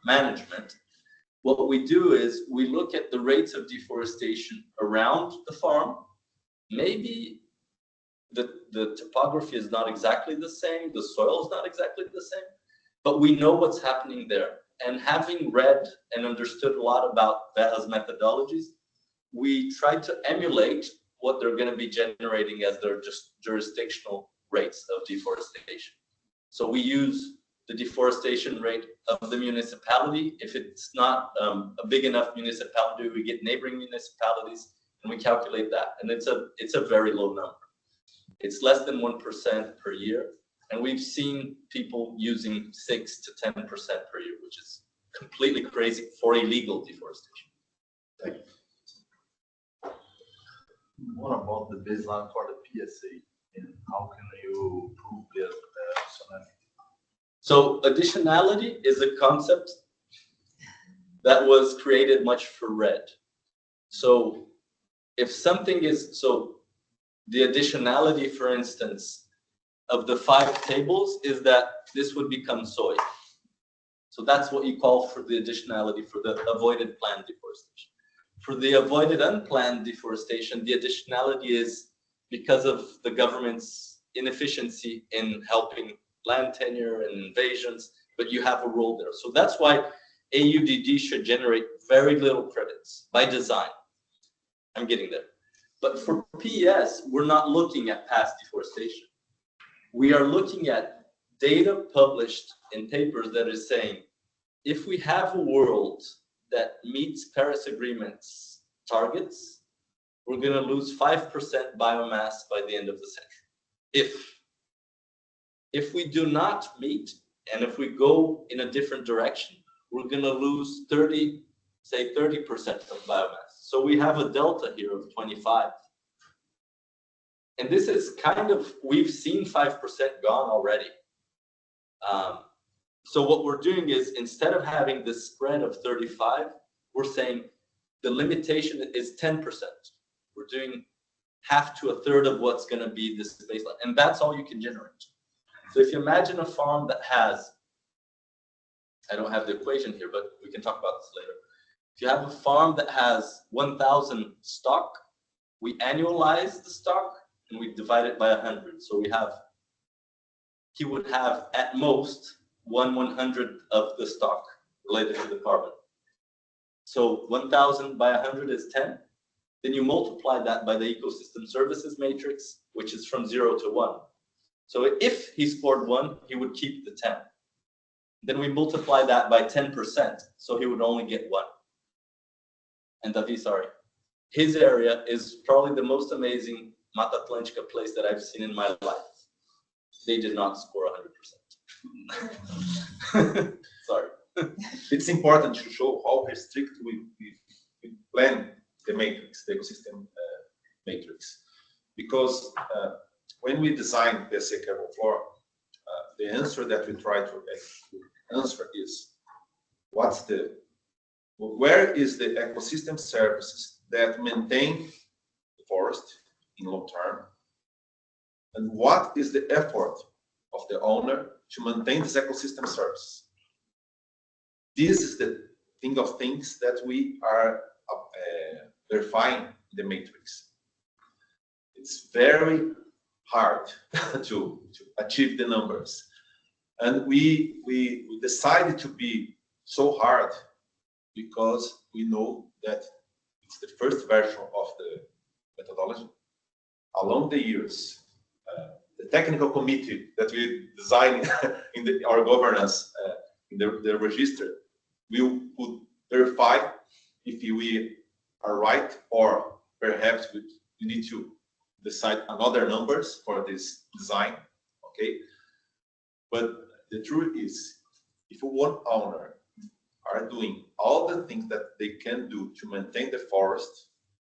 management, what we do is we look at the rates of deforestation around the farm. Maybe the topography is not exactly the same, the soil is not exactly the same, but we know what's happening there. And having read and understood a lot about Verra's methodologies, we try to emulate what they're going to be generating as their just jurisdictional rates of deforestation. So we use the deforestation rate of the municipality. If it's not a big enough municipality, we get neighboring municipalities and we calculate that. And it's a very low number. It's less than 1% per year. And we've seen people using 6 to 10% per year, which is completely crazy for illegal deforestation. Thank you. What about the baseline for the PSA and how can you prove the additionality? So additionality is a concept that was created much for REDD. So if something is, so the additionality, for instance, of the 5 tables is that this would become soy. So that's what you call for the additionality for the avoided planned deforestation. For the avoided unplanned deforestation, the additionality is because of the government's inefficiency in helping land tenure and invasions, but you have a role there. So that's why AUDD should generate very little credits by design. I'm getting there. But for PES, we're not looking at past deforestation. We are looking at data published in papers that is saying, if we have a world that meets Paris Agreement's targets, we're going to lose 5% biomass by the end of the century. If we do not meet, and if we go in a different direction, we're going to lose 30% of biomass. So we have a delta here of 25. And this is kind of, we've seen 5% gone already. So what we're doing is, instead of having this spread of 35, we're saying the limitation is 10%. We're doing half to a third of what's going to be this baseline. And that's all you can generate. So if you imagine a farm that has, I don't have the equation here, but we can talk about this later. If you have a farm that has 1,000 stock, we annualize the stock and we divide it by 100. So he would have at most 1/100th of the stock related to the carbon. So 1,000 by 100 is 10. Then you multiply that by the ecosystem services matrix, which is from 0 to 1. So if he scored 1, he would keep the 10. Then we multiply that by 10%, so he would only get 1. And Davi, sorry, his area is probably the most amazing Mata Atlântica place that I've seen in my life. They did not score 100%. Sorry. It's important to show how restrict we plan the matrix, the ecosystem matrix, because when we design the carbon floor, the answer that we try to answer is where is the ecosystem services that maintain the forest in long term, and what is the effort of the owner to maintain this ecosystem service. This is the thing of things that we are verifying in the matrix. It's very hard to achieve the numbers, and we decided to be so hard because we know that it's the first version of the methodology. Along the years, the technical committee that we designed in our governance in the register would verify if we are right, or perhaps we need to decide another numbers for this design, okay? But the truth is, if one owner are doing all the things that they can do to maintain the forest,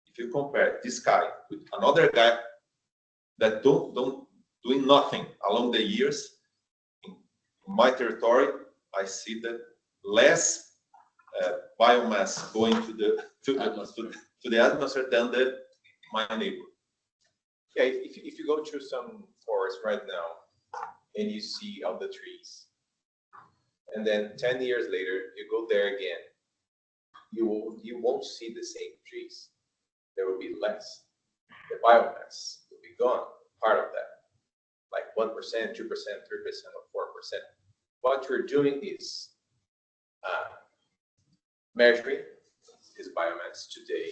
if you compare this guy with another guy that don't doing nothing along the years, in my territory, I see that less biomass going to the atmosphere than my neighbor. Yeah, if you go through some forest right now and you see all the trees, and then 10 years later you go there again, you won't see the same trees. There will be less. The biomass will be gone, part of that, like 1%, 2%, 3%, or 4%. What you're doing is measuring this biomass today,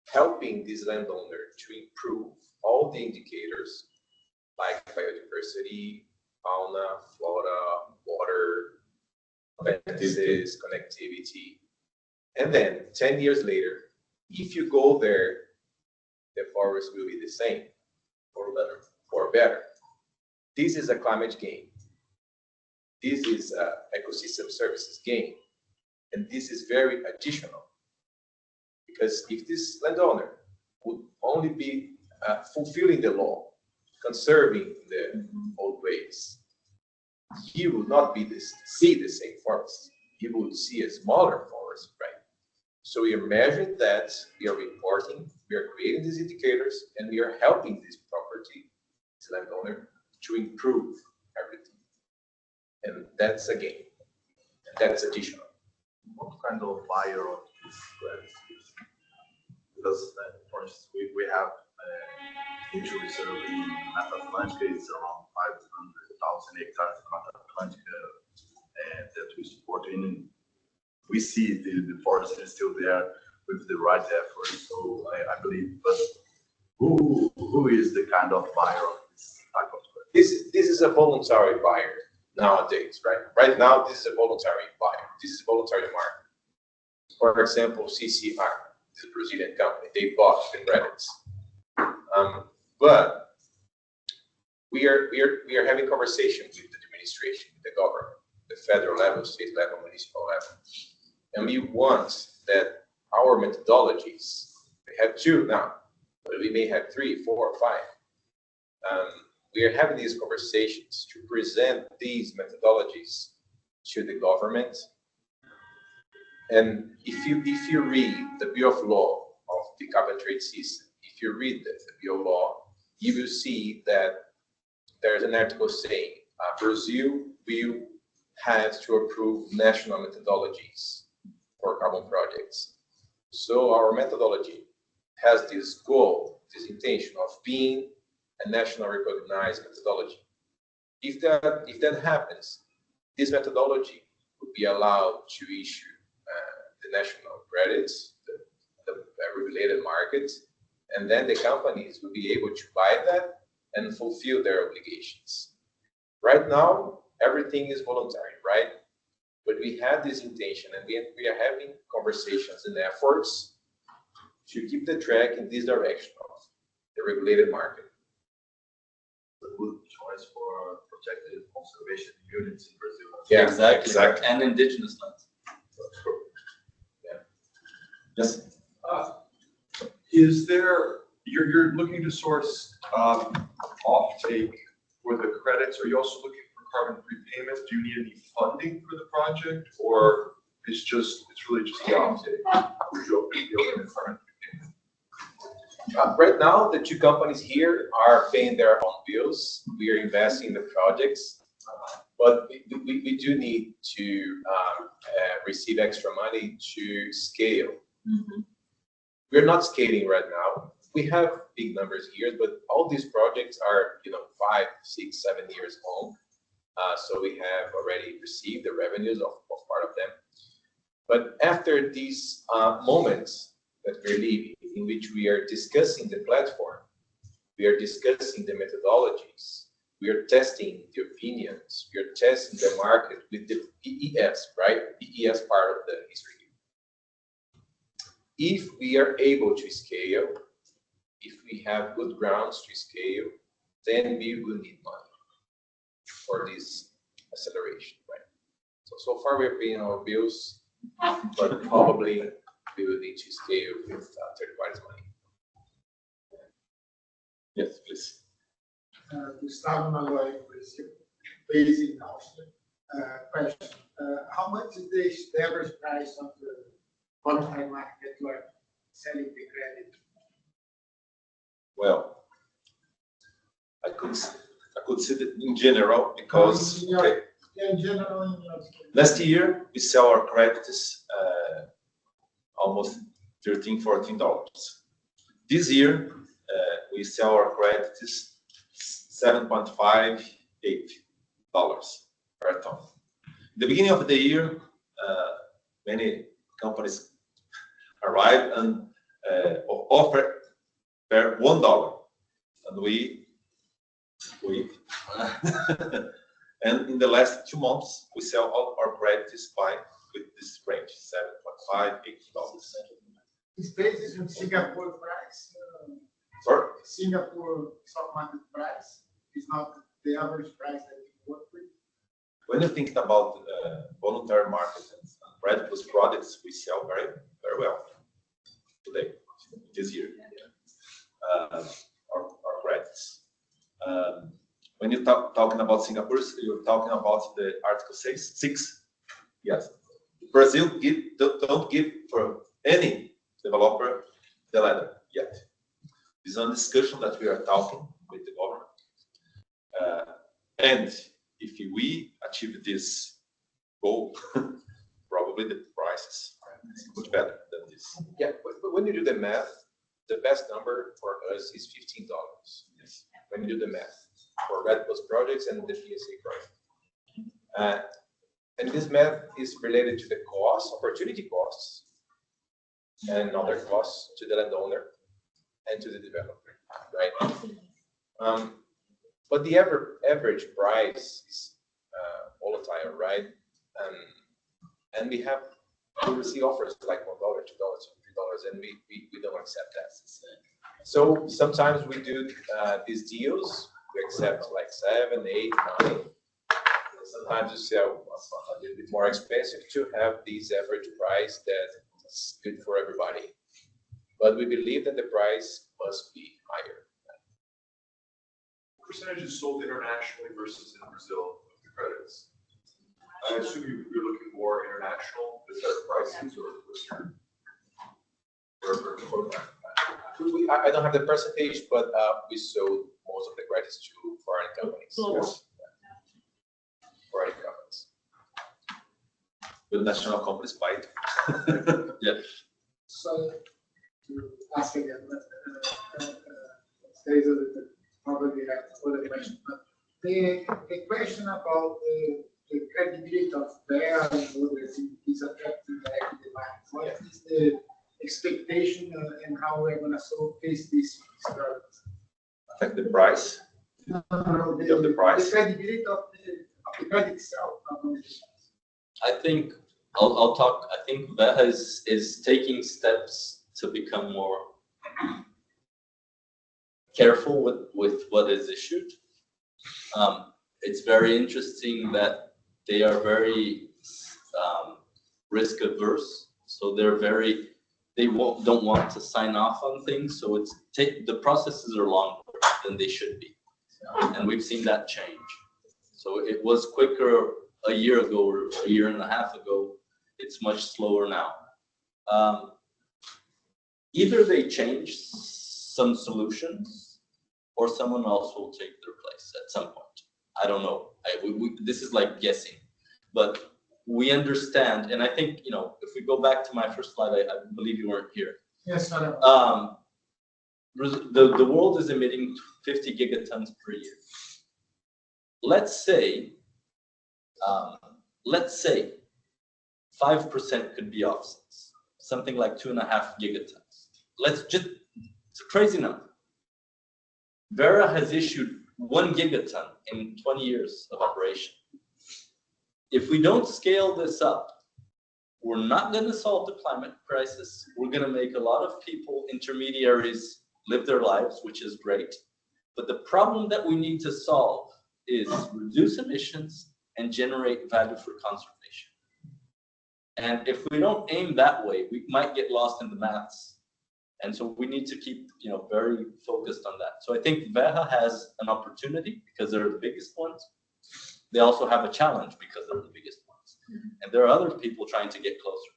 helping this landowner to improve all the indicators like biodiversity, fauna, flora, water, fences, connectivity. And then 10 years later, if you go there, the forest will be the same or better. This is a climate gain. This is ecosystem services gain. And this is very additional, because if this landowner would only be fulfilling the law, conserving the old ways, he would not see the same forest. He would see a smaller forest, right? So we are measuring that, we are reporting, we are creating these indicators, and we are helping this property, this landowner, to improve everything. And that's a gain, and that's additional. What kind of buyer of this land? Because, for instance, we have nature reserve in Mata Atlântica. It's around 500,000 hectares in Mata Atlântica that we support in. We see the forest is still there with the right effort. So I believe, but who is the kind of buyer of this type of land? This is a voluntary buyer nowadays, right? Right now, this is a voluntary buyer. This is a voluntary market. For example, CCR, this Brazilian company, they bought the credits. But we are having conversations with the administration, with the government, the federal level, state level, municipal level, and we want that our methodologies, we have 2 now, but we may have 3, 4, or 5. We are having these conversations to present these methodologies to the government. And if you read the Bill of Law of the carbon trade system, if if you read the bio law, you will see that there's an article saying Brazil will have to approve national methodologies for carbon projects. So our methodology has this goal, this intention of being a national recognized methodology. If that happens, this methodology would be allowed to issue the national credits, the regulated markets, and then the companies will be able to buy that and fulfill their obligations. Right now, everything is voluntary, right? But we have this intention, and we are having conversations and efforts to keep the track in this direction of the regulated market. A good choice for protected conservation units in Brazil. Yeah, exactly. And indigenous lands. Yeah. Yes. Is there, you're looking to source offtake for the credits? Are you also looking for carbon prepayment? Do you need any funding for the project, or it's really just the offtake? Would you be open to carbon prepayment? Right now, the two companies here are paying their own bills. We are investing in the projects, but we do need to receive extra money to scale. Mhm. We're not scaling right now. We have big numbers here, but all these projects are, 5, 6, 7 years old. So we have already received the revenues of part of them. But after these moments that we're living, in which we are discussing the platform, we are discussing the methodologies, we are testing the opinions, we are testing the market with the BES, right? BES part of the history. If we are able to scale, if we have good grounds to scale, then we will need money for this acceleration, right? So far we're paying our bills, but probably we will need to scale with third parties money. Yes, please. Gustavo Malloy, Brazil, based in Austria. Question: how much is the average price of the volatile market that you are selling the credit? Well, I could say that in general, because okay, In general, in your last year we sell our credits almost $13-14. This year we sell our credits $7.58 per ton. The beginning of the year, many companies arrive and offer per $1, and we and in the last 2 months we sell all our credits with this range $7.5-8. It's based on Singapore price. Sorry? Singapore stock market price is not the average price that you work with. When you think about voluntary market and REDD Plus products, we sell very, very well today, this year. Our credits. When you're talking about Singapore, you're talking about the Article 6. Yes. Brazil don't give for any developer the ladder yet. This is a discussion that we are talking with the government. And if we achieve this goal, probably the prices are much better than this. Yeah, but when you do the math, the best number for us is $15. Yes. When you do the math for REDD Plus projects and the PSA project. And this math is related to the cost, opportunity costs, and other costs to the landowner and to the developer, right? But the average price is volatile, right? And we receive offers like $1, $2, $3, and we don't accept that. So sometimes we do these deals. We accept like 7, 8, 9. Sometimes we sell a little bit more expensive to have this average price that's good for everybody. But we believe that the price must be higher. Percentage is sold internationally versus in Brazil of the credits. I assume you're looking more international, is that prices or what's your? I don't have the percentage, but we sold most of the credits to foreign companies. Yes. Foreign companies. Will national companies buy it? Yeah. So to ask again, there is probably another question, but the question about the credibility of their and others is affecting the equity market. What is the expectation and how we're going to face this problem? Affect the price. The credibility of the credit itself. I think I'll talk. I think VEHA is taking steps to become more careful with what is issued. It's very interesting that they are very risk averse, so they don't want to sign off on things. So the processes are longer than they should be, and we've seen that change. So it was quicker a year ago or a year and a half ago. It's much slower now. Either they change some solutions, or someone else will take their place at some point. I don't know. This is like guessing, but we understand, and I think, if we go back to my first slide, I believe you weren't here. Yes, I know. The world is emitting 50 gigatons per year. Let's say 5% could be offsets, something like 2.5 gigatons. It's a crazy number. Verra has issued 1 gigaton in 20 years of operation. If we don't scale this up, we're not going to solve the climate crisis. We're going to make a lot of people, intermediaries, live their lives, which is great. But the problem that we need to solve is reduce emissions and generate value for conservation. And if we don't aim that way, we might get lost in the maths. And so we need to keep, very focused on that. So I think VEHA has an opportunity because they're the biggest ones. They also have a challenge because they're the biggest ones. And there are other people trying to get closer.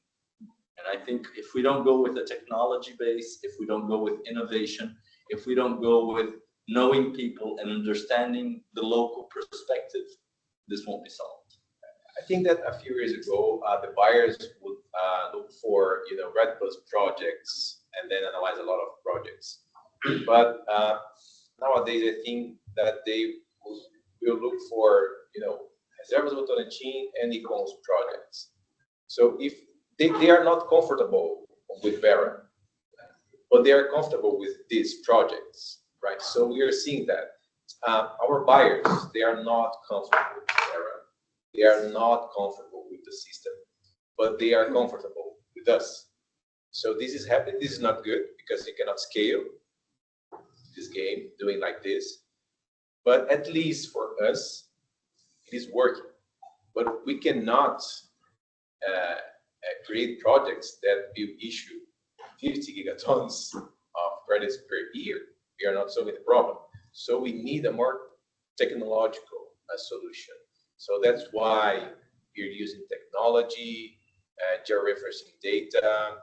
And I think if we don't go with a technology base, if we don't go with innovation, if we don't go with knowing people and understanding the local perspective, this won't be solved. I think that a few years ago, the buyers would look for, REDD Plus projects and then analyze a lot of projects. But nowadays, I think that they will look for, Reservas Votorantim and Econs projects. So if they are not comfortable with Verra, but they are comfortable with these projects, right? So we are seeing that our buyers, they are not comfortable with Verra. They are not comfortable with the system, but they are comfortable with us. So this is happening. This is not good because you cannot scale this game doing like this. But at least for us, it is working. But we cannot create projects that will issue 50 gigatons of credits per year. We are not solving the problem. So we need a more technological solution. So that's why we're using technology, georeferencing data,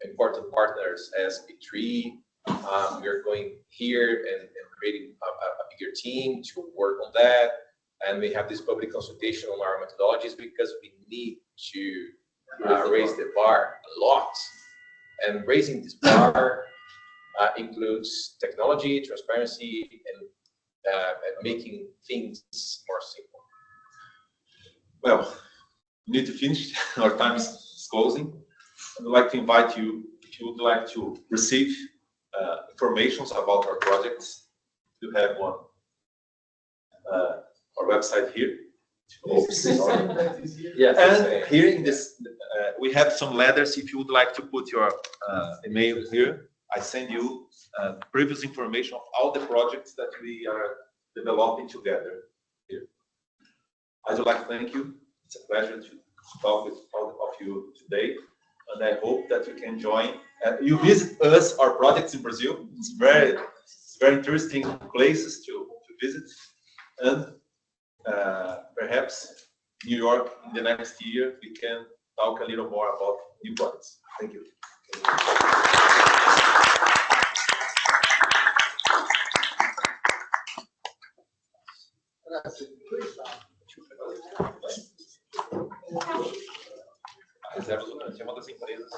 important partners as P3. We're going here and creating a bigger team to work on that. And we have this public consultation on our methodologies because we need to raise the bar a lot. And raising this bar includes technology, transparency, and making things more simple. Well, we need to finish. Our time is closing. I'd like to invite you, if you would like to receive information about our projects, you have one. Our website here. Yes. And here in this, we have some letters. If you would like to put your email here, I send you previous information of all the projects that we are developing together here. I would like to thank you. It's a pleasure to talk with all of you today, and I hope that you can join. You visit us, our projects in Brazil. It's very interesting places to visit, and perhaps New York in the next year we can talk a little more about new projects. Thank you. A Reservas Votorantim é uma das empresas.